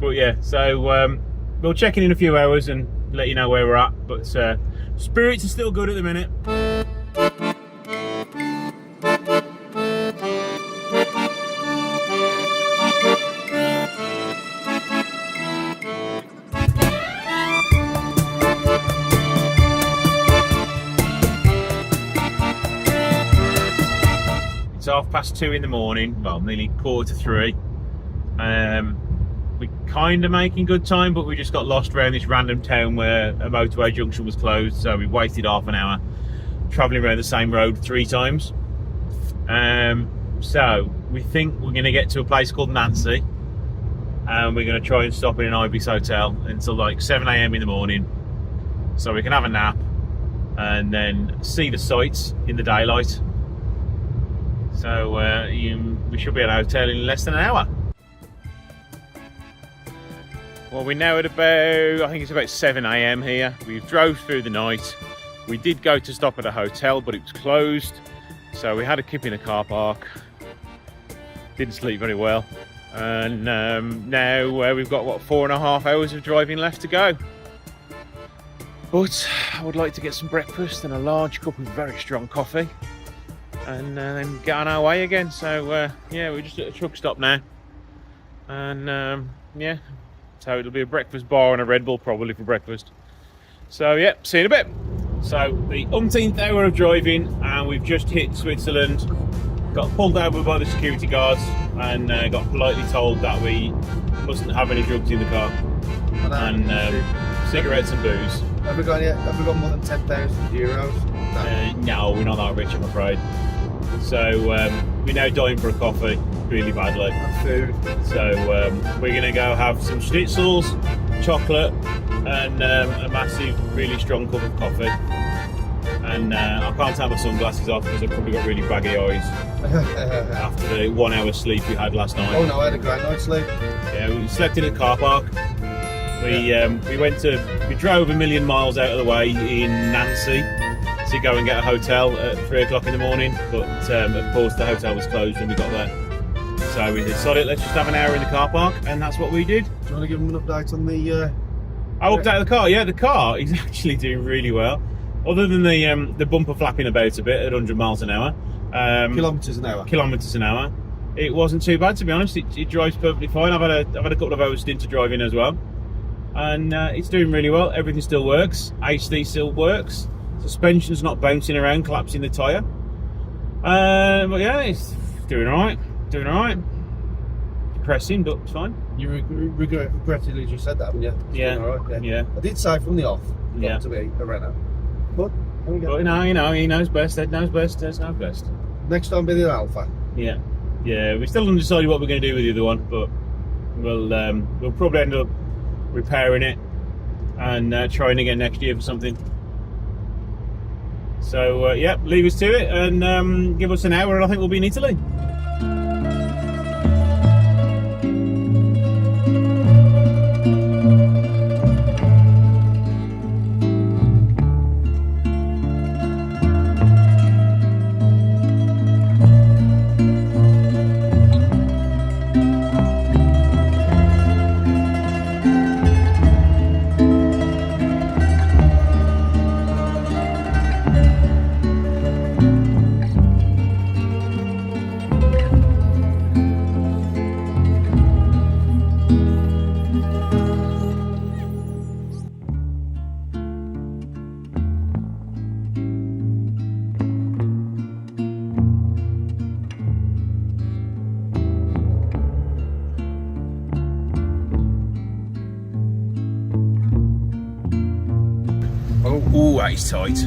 But yeah, so we'll check in a few hours and let you know where we're at. But spirits are still good at the minute. 2:30 in the morning, well, nearly 2:45. We're kind of making good time, but we just got lost around this random town where a motorway junction was closed, so we wasted half an hour travelling around the same road 3 times. So we think we're going to get to a place called Nancy, and we're going to try and stop in an Ibis hotel until like 7 a.m. in the morning, so we can have a nap and then see the sights in the daylight. So we should be at a hotel in less than an hour. Well, we're now at about, I think it's about 7 a.m. here. We drove through the night. We did go to stop at a hotel, but it was closed. So we had to keep in a car park. Didn't sleep very well. And now we've got, what, 4.5 hours of driving left to go. But I would like to get some breakfast and a large cup of very strong coffee. And then get on our way again. So yeah, we're just at a truck stop now. And yeah. So it'll be a breakfast bar and a Red Bull probably for breakfast. So yeah, see you in a bit. So the umpteenth hour of driving, and we've just hit Switzerland. Got pulled over by the security guards and got politely told that we mustn't have any drugs in the car. And cigarettes and booze. Have we got more than 10,000 euros? No, we're not that rich, I'm afraid. So we're now dying for a coffee really badly. And food. So we're going to go have some schnitzels, chocolate, and a massive, really strong cup of coffee. And I can't take my sunglasses off because I've probably got really baggy eyes after the 1 hour sleep we had last night. Oh no, I had a great night's sleep. Yeah, we slept in a car park. We drove 1 million miles out of the way in Nancy to go and get a hotel at 3 o'clock in the morning, but of course the hotel was closed when we got there. So we decided let's just have an hour in the car park, and that's what we did. Do you want to give them an update on the... I'll update the car. Yeah, the car is actually doing really well. Other than the bumper flapping about a bit at 100 miles an hour. Kilometres an hour. Kilometres an hour. It wasn't too bad, to be honest. It drives perfectly fine. I've had a couple of hours stint to drive in as well. And it's doing really well. Everything still works. AC still works. Suspension's not bouncing around, collapsing the tyre. But yeah, it's doing alright. Doing alright. Depressing, but it's fine. You regrettably just said that, haven't you? It's Yeah. all right, Yeah. I did say from the off, Yeah. to be a Renault. But there we go. But no, he knows best. Ed knows best. Ed knows best. Next time be the Alfa. Yeah. Yeah, we still haven't decided what we're going to do with the other one, but we'll probably end up repairing it and trying again next year for something. So yeah, leave us to it and give us an hour and I think we'll be in Italy. Oh, that is tight.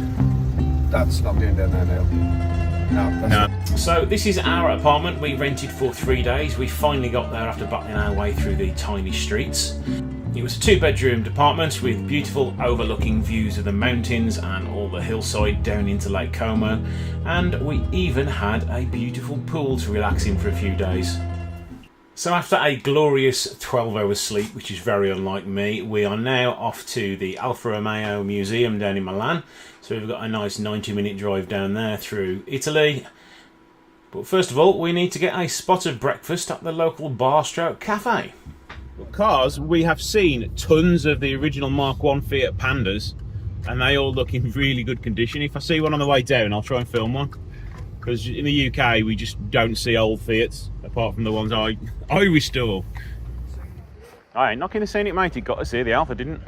That's not doing down there now. No. So this is our apartment we rented for 3 days. We finally got there after battling our way through the tiny streets. It was a 2-bedroomed apartment with beautiful overlooking views of the mountains and all the hillside down into Lake Como, and we even had a beautiful pool to relax in for a few days. So after a glorious 12 hours sleep, which is very unlike me, we are now off to the Alfa Romeo Museum down in Milan. So we've got a nice 90-minute drive down there through Italy. But first of all, we need to get a spot of breakfast at the local bar-stroke cafe. Cars, we have seen tons of the original Mark 1 Fiat Pandas, and they all look in really good condition. If I see one on the way down, I'll try and film one. Because in the UK, we just don't see old Fiats, apart from the ones I restore. I ain't knocking the scene it, mate. It got us here, the Alfa didn't.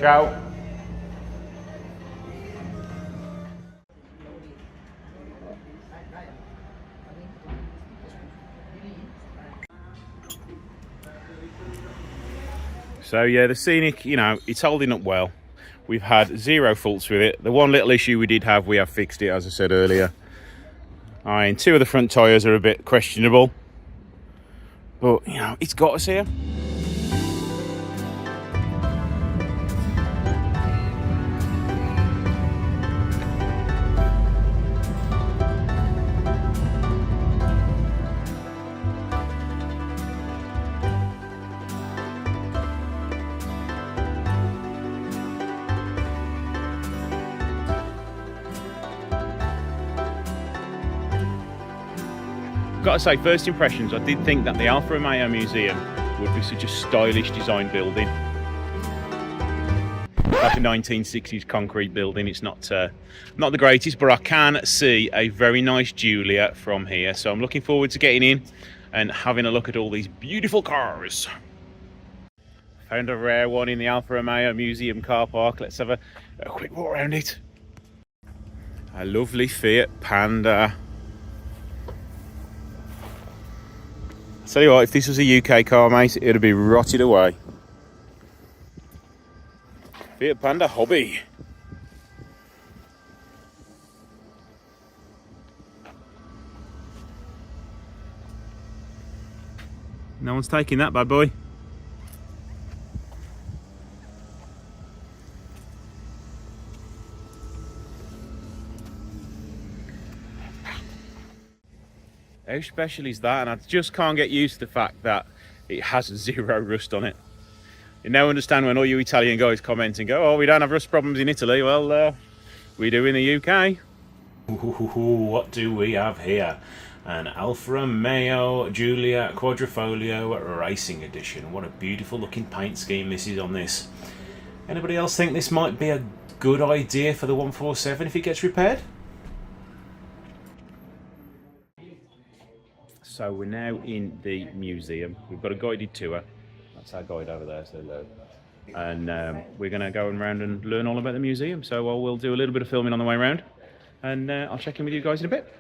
Ciao. So yeah, the Scenic, you know, it's holding up well. We've had zero faults with it. The one little issue we did have, we have fixed it, as I said earlier. I mean, two of the front tyres are a bit questionable, but you know, it's got us here. Got to say, first impressions, I did think that the Alfa Romeo Museum would be such a stylish design building. Like a 1960s concrete building. It's not the greatest, but I can see a very nice Giulia from here. So I'm looking forward to getting in and having a look at all these beautiful cars. Found a rare one in the Alfa Romeo Museum car park. Let's have a quick walk around it. A lovely Fiat Panda. Tell you what, if this was a UK car, mate, it'd be rotted away. Fiat Panda Hobby. No one's taking that bad boy. How special is that? And I just can't get used to the fact that it has zero rust on it. You now understand when all you Italian guys comment and go, oh, we don't have rust problems in Italy. Well, we do in the UK. Ooh, what do we have here? An Alfa Romeo Giulia Quadrifoglio Racing Edition. What a beautiful looking paint scheme this is on this. Anybody else think this might be a good idea for the 147 if it gets repaired? So we're now in the museum. We've got a guided tour. That's our guide over there, so low. And we're going to go around and learn all about the museum. So we'll do a little bit of filming on the way around, and I'll check in with you guys in a bit.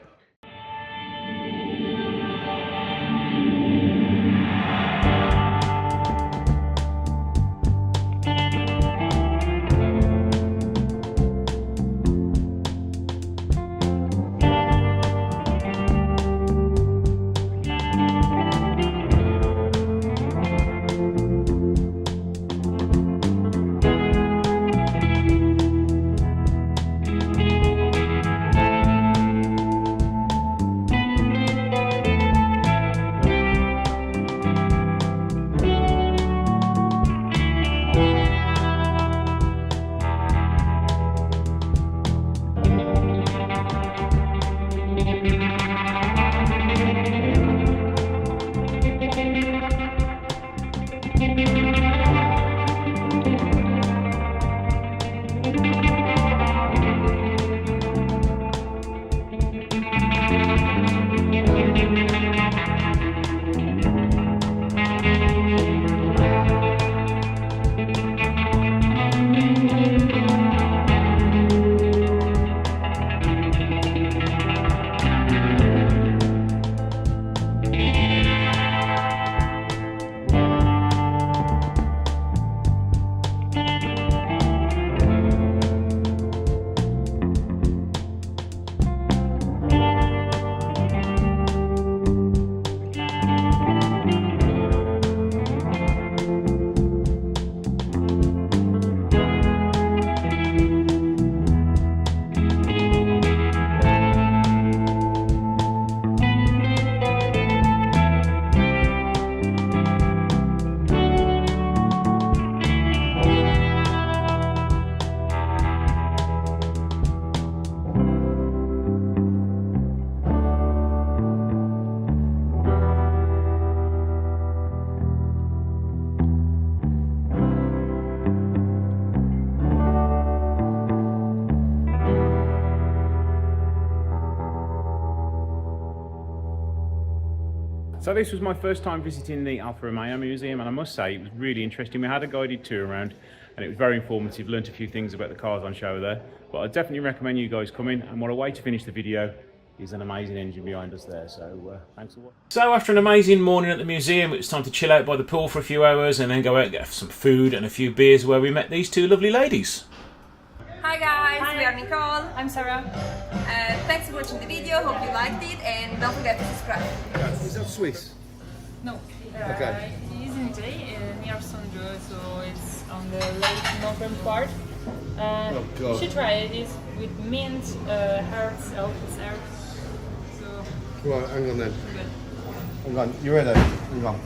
So this was my first time visiting the Alfa Romeo Museum, and I must say it was really interesting. We had a guided tour around, and it was very informative. Learned a few things about the cars on show there, but I definitely recommend you guys come in. And what a way to finish the video is an amazing engine behind us there, so thanks for watching. So after an amazing morning at the museum, it was time to chill out by the pool for a few hours and then go out and get some food and a few beers, where we met these two lovely ladies. Hi guys, Hi. we are Nicole. I'm Sarah. Thanks for watching the video, hope you liked it, and don't forget to subscribe. Is that Swiss? No. Okay. It is in Italy, near Sondrio, so it's on the lake northern part. Oh, God. You should try it. It's with mint, herbs, Alfa's herbs. So Right, hang on then. good. Hang on, you ready? Hang on.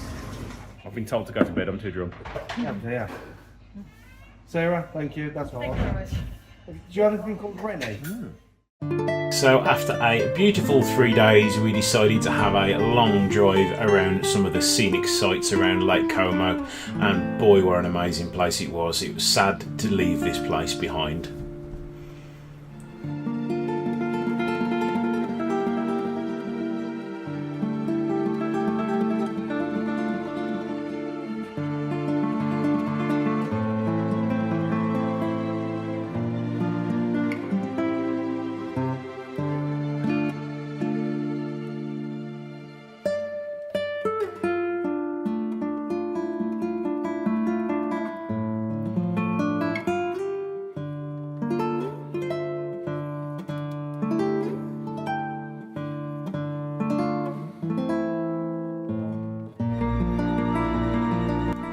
I've been told to go to bed, I'm too drunk. Yeah. Sarah, thank you. That's all. Thank you very much. Do you have anything called Renault? So after a beautiful 3 days, we decided to have a long drive around some of the scenic sites around Lake Como, and boy, what an amazing place it was. It was sad to leave this place behind.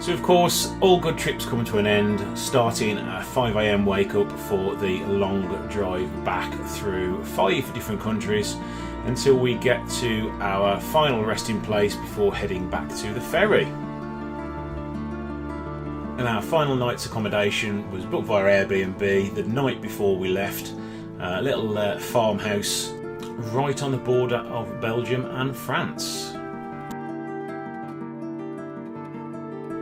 So of course, all good trips come to an end, starting a 5 AM wake up for the long drive back through 5 different countries until we get to our final resting place before heading back to the ferry. And our final night's accommodation was booked via Airbnb the night before we left, a little farmhouse right on the border of Belgium and France.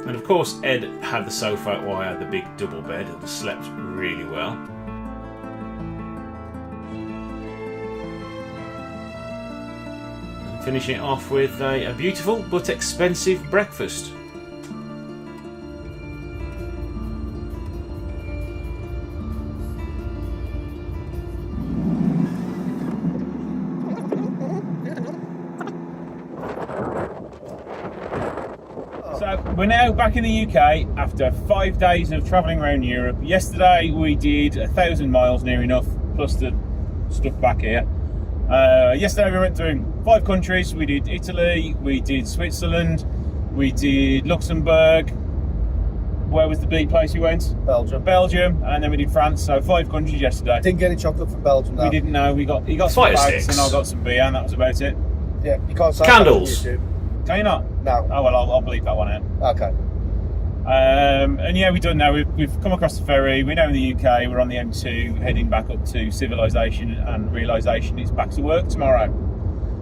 And of course, Ed had the sofa while I had the big double bed that slept really well. And finishing it off with a beautiful but expensive breakfast. So we're now back in the UK after 5 days of travelling around Europe. Yesterday we did 1,000 miles near enough, plus the stuff back here. Yesterday we went through 5 countries. We did Italy, we did Switzerland, we did Luxembourg. Where was the big place we went? Belgium, and then we did France. So 5 countries yesterday. Didn't get any chocolate from Belgium though. We didn't know. He got some Fire bags sticks. and I got some beer, and that was about it. Yeah, you can't say Candles. that on YouTube. Can you not? No. Oh well, I'll bleep that one out. Okay. And yeah, we've done now. We've come across the ferry. We're now in the UK. We're on the M2, heading back up to civilization and realisation. It's back to work tomorrow.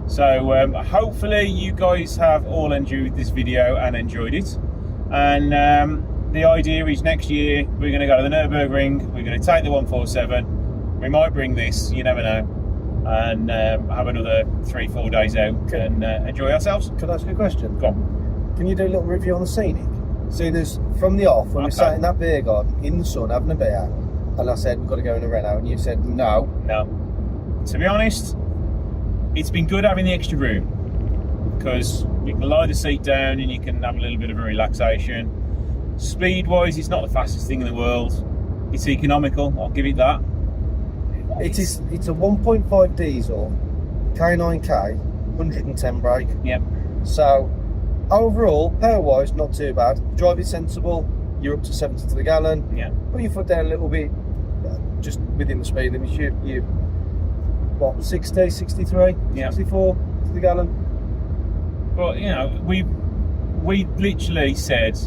So hopefully you guys have all enjoyed this video and enjoyed it. And the idea is next year we're going to go to the Nürburgring. We're going to take the 147. We might bring this. You never know. And have another 3-4 days out and enjoy ourselves. Can I ask you a question? Go on. Can you do a little review on the scenic? See, there's from the off when we Okay. sat in that beer garden in the sun having a beer, and I said we've got to go in a Renault, and you said no. No. To be honest, it's been good having the extra room because you can lie the seat down and you can have a little bit of a relaxation. Speed-wise, it's not the fastest thing in the world. It's economical, I'll give it that. It's a 1.5 diesel, K9K, 110 brake. Yep. So overall, power-wise, not too bad. Drive is sensible. You're up to 70 to the gallon. Yeah. Put your foot down a little bit, just within the speed limit. You what, 60, 63, Yeah. 64 to the gallon. But you know, we literally said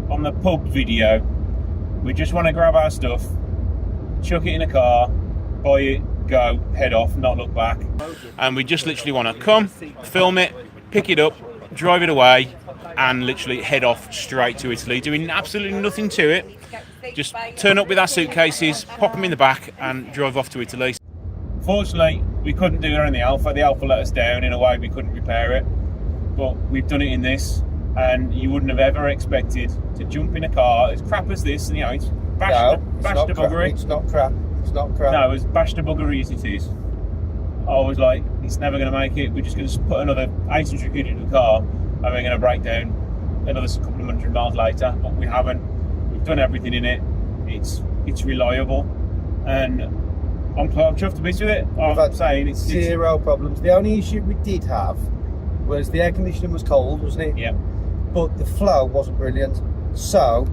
on the pub video, we just want to grab our stuff, chuck it in a car, buy it, go, head off, not look back. And we just literally want to come, film it, pick it up, drive it away, and literally head off straight to Italy, doing absolutely nothing to it. Just turn up with our suitcases, pop them in the back, and drive off to Italy. Fortunately, we couldn't do it on the Alfa. The Alfa let us down in a way we couldn't repair it. But we've done it in this, and you wouldn't have ever expected to jump in a car as crap as this, and you know, Bashed it's not the crap. buggery. It's not crap. It's not crap. No, as bashed the buggery as it is. I was like, it's never going to make it. We're just going to put another 800 quid into the car and we're going to break down another couple of hundred miles later. But we haven't. We've done everything in it. It's reliable, and I'm chuffed to bits with it. I'm saying it's zero problems. The only issue we did have was the air conditioning was cold, wasn't it? Yeah. But the flow wasn't brilliant. So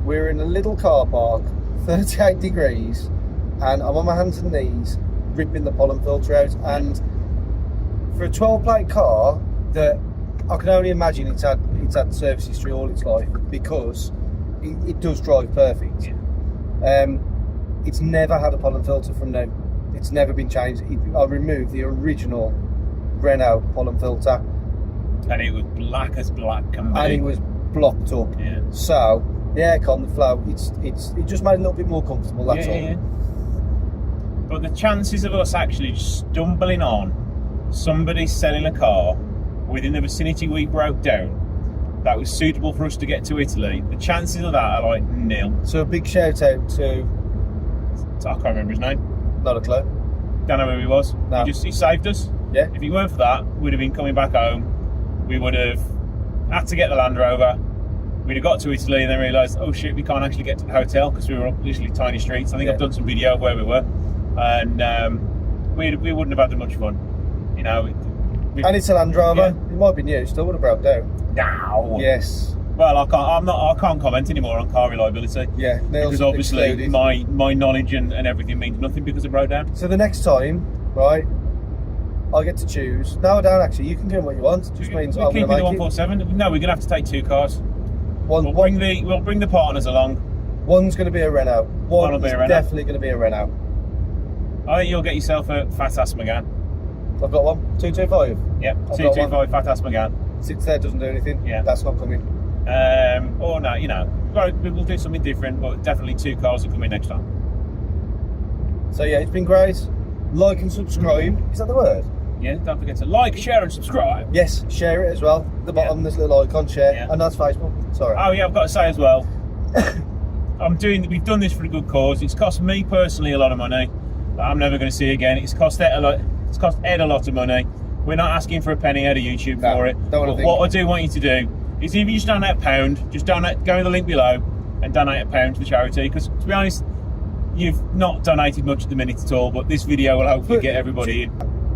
we're in a little car park, 38 degrees, and I'm on my hands and knees ripping the pollen filter out. And for a 12-plate car, that I can only imagine it's had service history all its life, because it does drive perfect. Yeah. It's never had a pollen filter from now. It's never been changed. I removed the original Renault pollen filter, and it was black as black can be. and it was blocked up. Yeah. So the aircon, the flow, it just made it a little bit more comfortable. That's all. Yeah. But the chances of us actually stumbling on somebody selling a car within the vicinity we broke down that was suitable for us to get to Italy, the chances of that are like nil. So a big shout out to, I can't remember his name. not a clue. Don't know who he was. No. He saved us. Yeah. If it weren't for that, we'd have been coming back home. We would have had to get the Land Rover. We'd have got to Italy and then realised, oh shit, we can't actually get to the hotel because we were up literally tiny streets. I think I've done some video of where we were, and we wouldn't have had much fun. You know. And it's a Land Rover. Yeah. It might be new. Still would have broke down. No. Yes. Well, I can't comment anymore on car reliability. Yeah. Nails Because obviously excluded. my knowledge and everything means nothing because it broke down. So the next time, right, I get to choose. No, I don't actually. You can do what you want. It just means We're I'm going keeping to the make it. 147. No, we're gonna have to take two cars. We'll One, bring the partners along. one's going to be a Renault. One'll One be is a Renault. definitely going to be a Renault. I think you'll get yourself a Fat Ass Megane. I've got one. 225. Yep, I've got 225 Fat Ass Megane. Sits there, doesn't do anything. Yeah. That's not coming. Or no, you know, we'll do something different, but definitely two cars will come in next time. So yeah, it's been great. Like and subscribe. Is that the word? Yeah, don't forget to like, share, and subscribe. Yes, share it as well. At the bottom, there's a little icon, share. Yeah. And that's Facebook. Sorry. Oh yeah, I've got to say as well, we've done this for a good cause. It's cost me personally a lot of money that I'm never going to see again. It's cost Ed a lot. It's cost Ed a lot of money. We're not asking for a penny out of YouTube No, for it. don't wanna But think. what I do want you to do is, if you just donate £1, just donate. Go in the link below and donate £1 to the charity. Because to be honest, you've not donated much at the minute at all. But this video will hopefully get everybody in.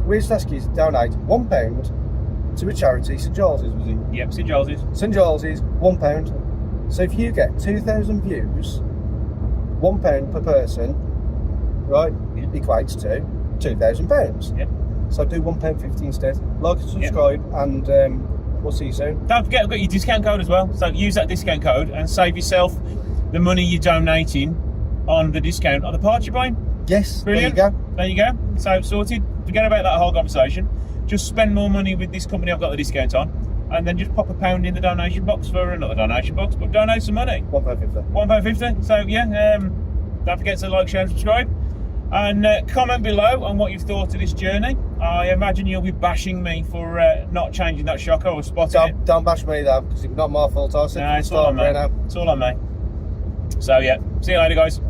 We're just asking you to donate £1 to a charity. St Giles's, was it? Yep, St Giles's. St Giles's, £1. So if you get 2,000 views, £1 per person, right, equates to £2,000. Yep. So do £1.50 instead. Like and subscribe, and we'll see you soon. Don't forget, I've got your discount code as well. So use that discount code and save yourself the money you're donating on the discount on the parts you're buying. Yes, Brilliant. there you go. There you go. So sorted. Forget about that whole conversation. Just spend more money with this company I've got the discount on, and then just pop £1 in the donation box for another donation box. But donate some money. £1.50. £1.50. So yeah, don't forget to like, share, and subscribe, and comment below on what you've thought of this journey. I imagine you'll be bashing me for not changing that shocker or spotting it. Don't bash me though, because it's not my fault. I said No, it's all on me. It's all on me. So yeah, see you later, guys.